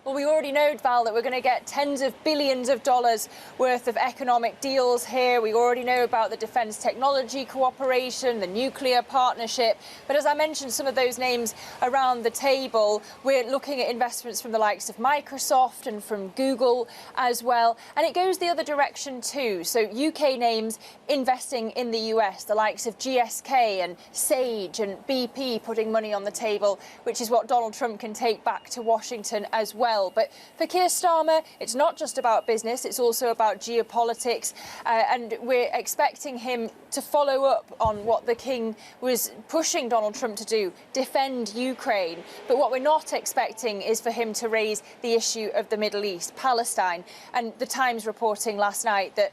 Well, we already know, Val, that we're going to get tens of billions of dollars worth of economic deals here. We already know about the defence technology cooperation, the nuclear partnership. But as I mentioned, some of those names around the table, we're looking at investments from the likes of Microsoft and from Google as well. And it goes the other direction too. So UK names investing in the US, the likes of GSK and Sage and BP putting money on the table, which is what Donald Trump can take back to Washington as well. well. But for Keir Starmer, it's not just about business, it's also about geopolitics. And we're expecting him to follow up on what the King was pushing Donald Trump to do, defend Ukraine. But what we're not expecting is for him to raise the issue of the Middle East, Palestine. And the Times reporting last night that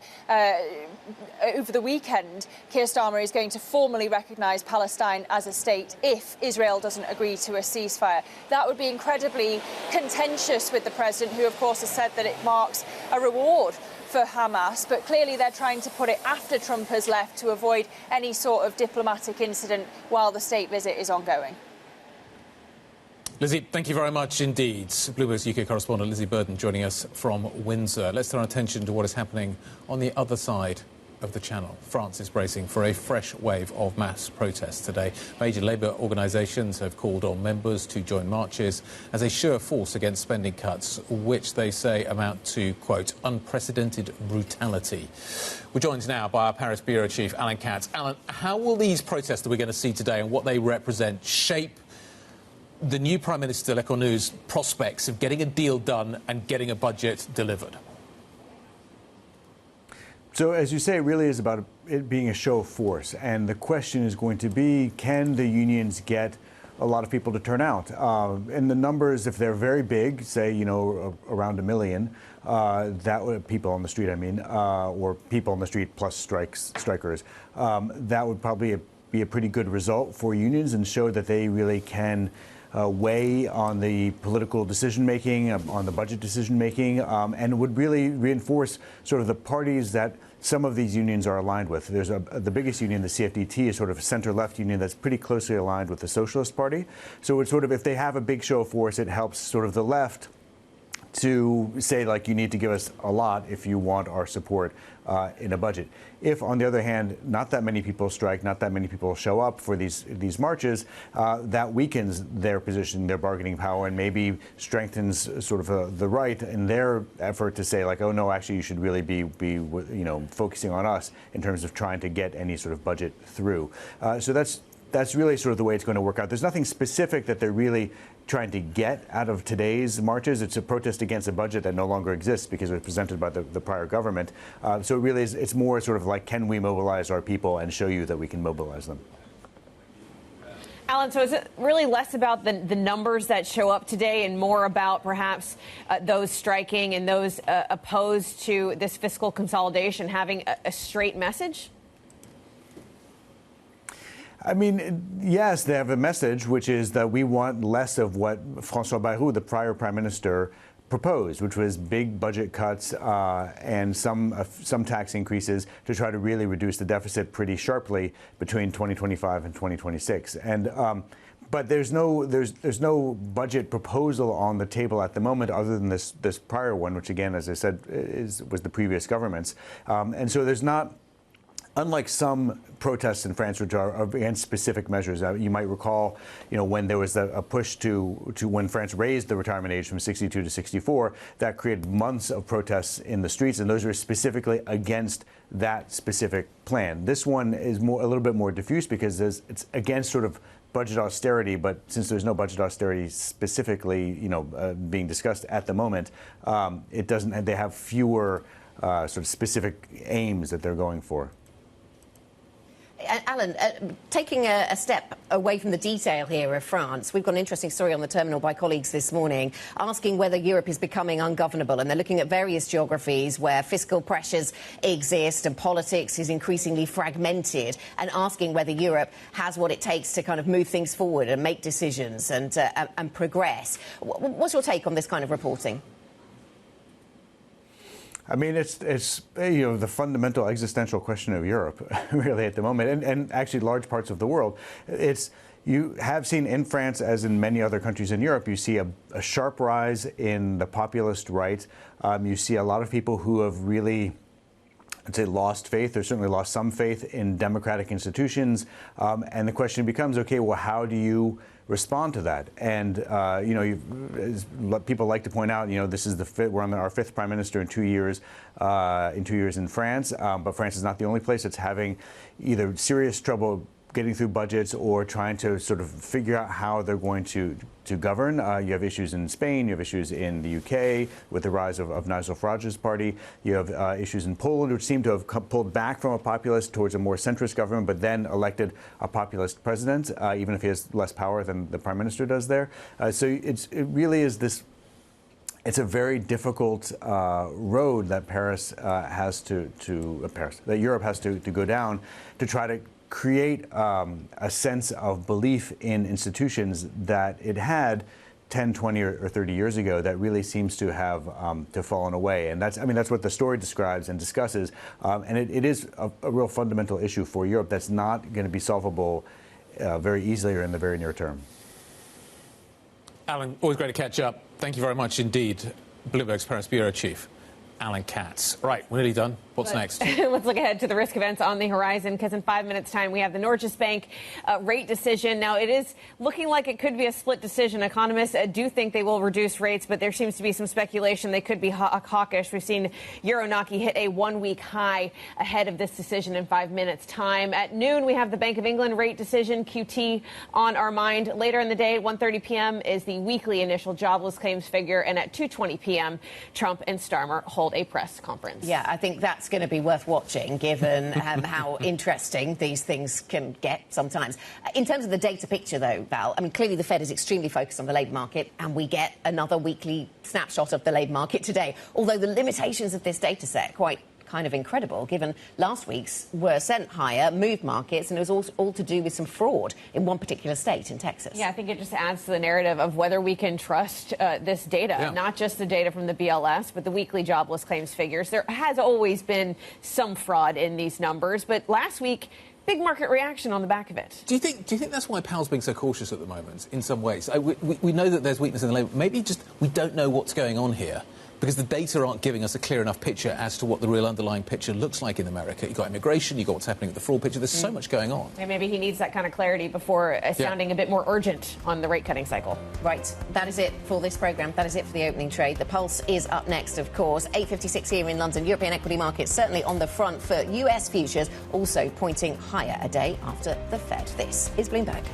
over the weekend, Keir Starmer is going to formally recognise Palestine as a state if Israel doesn't agree to a ceasefire. That would be incredibly contentious with the president, who, of course, has said that it marks a reward for Hamas, but clearly they're trying to put it after Trump has left to avoid any sort of diplomatic incident while the state visit is ongoing. Lizzie, thank you very much indeed. Bloomberg's UK correspondent Lizzie Burden joining us from Windsor. Let's turn our attention to what is happening on the other side of the Channel. France is bracing for a fresh wave of mass protests today. Major labour organisations have called on members to join marches as a sure force against spending cuts, which they say amount to, quote, unprecedented brutality. We're joined now by our Paris bureau chief, Alan Katz. Alan, how will these protests that we're going to see today and what they represent shape the new Prime Minister Lecornu's prospects of getting a deal done and getting a budget delivered? So, as you say, it really is about it being a show of force. And the question is going to be, can the unions get a lot of people to turn out? And the numbers, if they're very big, say, you know, around 1 million, that would, people on the street, I mean, or people on the street plus strikers, that would probably be a pretty good result for unions and show that they really can weigh on the political decision-making, on the budget decision-making, and would really reinforce sort of the parties that some of these unions are aligned with. There's the biggest union, the CFDT, is sort of a center-left union that's pretty closely aligned with the Socialist Party. So it's sort of, if they have a big show of force, it helps sort of the left to say, like, you need to give us a lot if you want our support in a budget. If, on the other hand, not that many people strike, not that many people show up for these marches, that weakens their position, their bargaining power, and maybe strengthens sort of the right in their effort to say, like, oh no, actually you should really be you know, focusing on us in terms of trying to get any sort of budget through. So that's really sort of the way it's going to work out. There's nothing specific that they're really trying to get out of today's marches. It's a protest against a budget that no longer exists because it was presented by the prior government. So it really is, it's more sort of like, can we mobilize our people and show you that we can mobilize them? Alan, so is it really less about the numbers that show up today and more about perhaps those striking and those opposed to this fiscal consolidation having a straight message? I mean, yes, they have a message, which is that we want less of what François Bayrou, the prior prime minister, proposed, which was big budget cuts and some tax increases to try to really reduce the deficit pretty sharply between 2025 and 2026. And but there's no budget proposal on the table at the moment other than this prior one, which again, as I said, was the previous government's. And so there's not. Unlike some protests in France, which are against specific measures, you might recall, you know, when there was a push to when France raised the retirement age from 62 to 64, that created months of protests in the streets, and those were specifically against that specific plan. This one is a little bit more diffuse because it's against sort of budget austerity, but since there's no budget austerity specifically, you know, being discussed at the moment, it doesn't. They have fewer sort of specific aims that they're going for. Alan, taking a step away from the detail here of France, we've got an interesting story on the terminal by colleagues this morning asking whether Europe is becoming ungovernable. And they're looking at various geographies where fiscal pressures exist and politics is increasingly fragmented, and asking whether Europe has what it takes to kind of move things forward and make decisions and progress. What's your take on this kind of reporting? I mean, it's you know, the fundamental existential question of Europe, really, at the moment, and actually large parts of the world. You have seen in France, as in many other countries in Europe, you see a sharp rise in the populist right. You see a lot of people who have really, I'd say, lost faith, or certainly lost some faith in democratic institutions. And the question becomes, okay, well, how do you respond to that? And you know, people like to point out, you know, this is we're on our 5th prime minister in 2 years. In France, but France is not the only place that's having either serious trouble getting through budgets or trying to sort of figure out how they're going to govern. You have issues in Spain, you have issues in the UK with the rise of Nigel Farage's party. You have issues in Poland, which seem to have pulled back from a populist towards a more centrist government, but then elected a populist president, even if he has less power than the prime minister does there. So it really is this. It's a very difficult road that that Europe has to go down to try to create a sense of belief in institutions that it had 10, 20, or 30 years ago that really seems to have fallen away. And that's what the story describes and discusses. And it is a real fundamental issue for Europe that's not going to be solvable very easily or in the very near term. Alan, always great to catch up. Thank you very much indeed. Bloomberg's Paris Bureau Chief, Alan Katz. Right, we're nearly done. What's next? Let's look ahead to the risk events on the horizon, because in 5 minutes' time we have the Norges Bank rate decision. Now, it is looking like it could be a split decision. Economists do think they will reduce rates, but there seems to be some speculation they could be hawkish. We've seen Euro-NOK hit a one-week high ahead of this decision in 5 minutes' time. At noon, we have the Bank of England rate decision, QT, on our mind. Later in the day, at 1:30 p.m., is the weekly initial jobless claims figure, and at 2:20 p.m., Trump and Starmer hold a press conference. Yeah, I think that's going to be worth watching, given how interesting these things can get sometimes. In terms of the data picture, though, Val, I mean, clearly the Fed is extremely focused on the labour market, and we get another weekly snapshot of the labour market today. Although the limitations of this data set quite kind of incredible, given last week's were sent higher, moved markets, and it was all to do with some fraud in one particular state in Texas. Yeah, I think it just adds to the narrative of whether we can trust this data, not just the data from the BLS, but the weekly jobless claims figures. There has always been some fraud in these numbers, but last week, big market reaction on the back of it. Do you think that's why Powell's being so cautious at the moment, in some ways? We know that there's weakness in the labour. Maybe just we don't know what's going on here, because the data aren't giving us a clear enough picture as to what the real underlying picture looks like in America. You've got immigration, you've got what's happening with the fraud picture. There's so much going on. And maybe he needs that kind of clarity before sounding a bit more urgent on the rate-cutting cycle. Right. That is it for this programme. That is it for the opening trade. The Pulse is up next, of course. 8:56 here in London. European equity markets certainly on the front foot. US futures also pointing higher a day after the Fed. This is Bloomberg.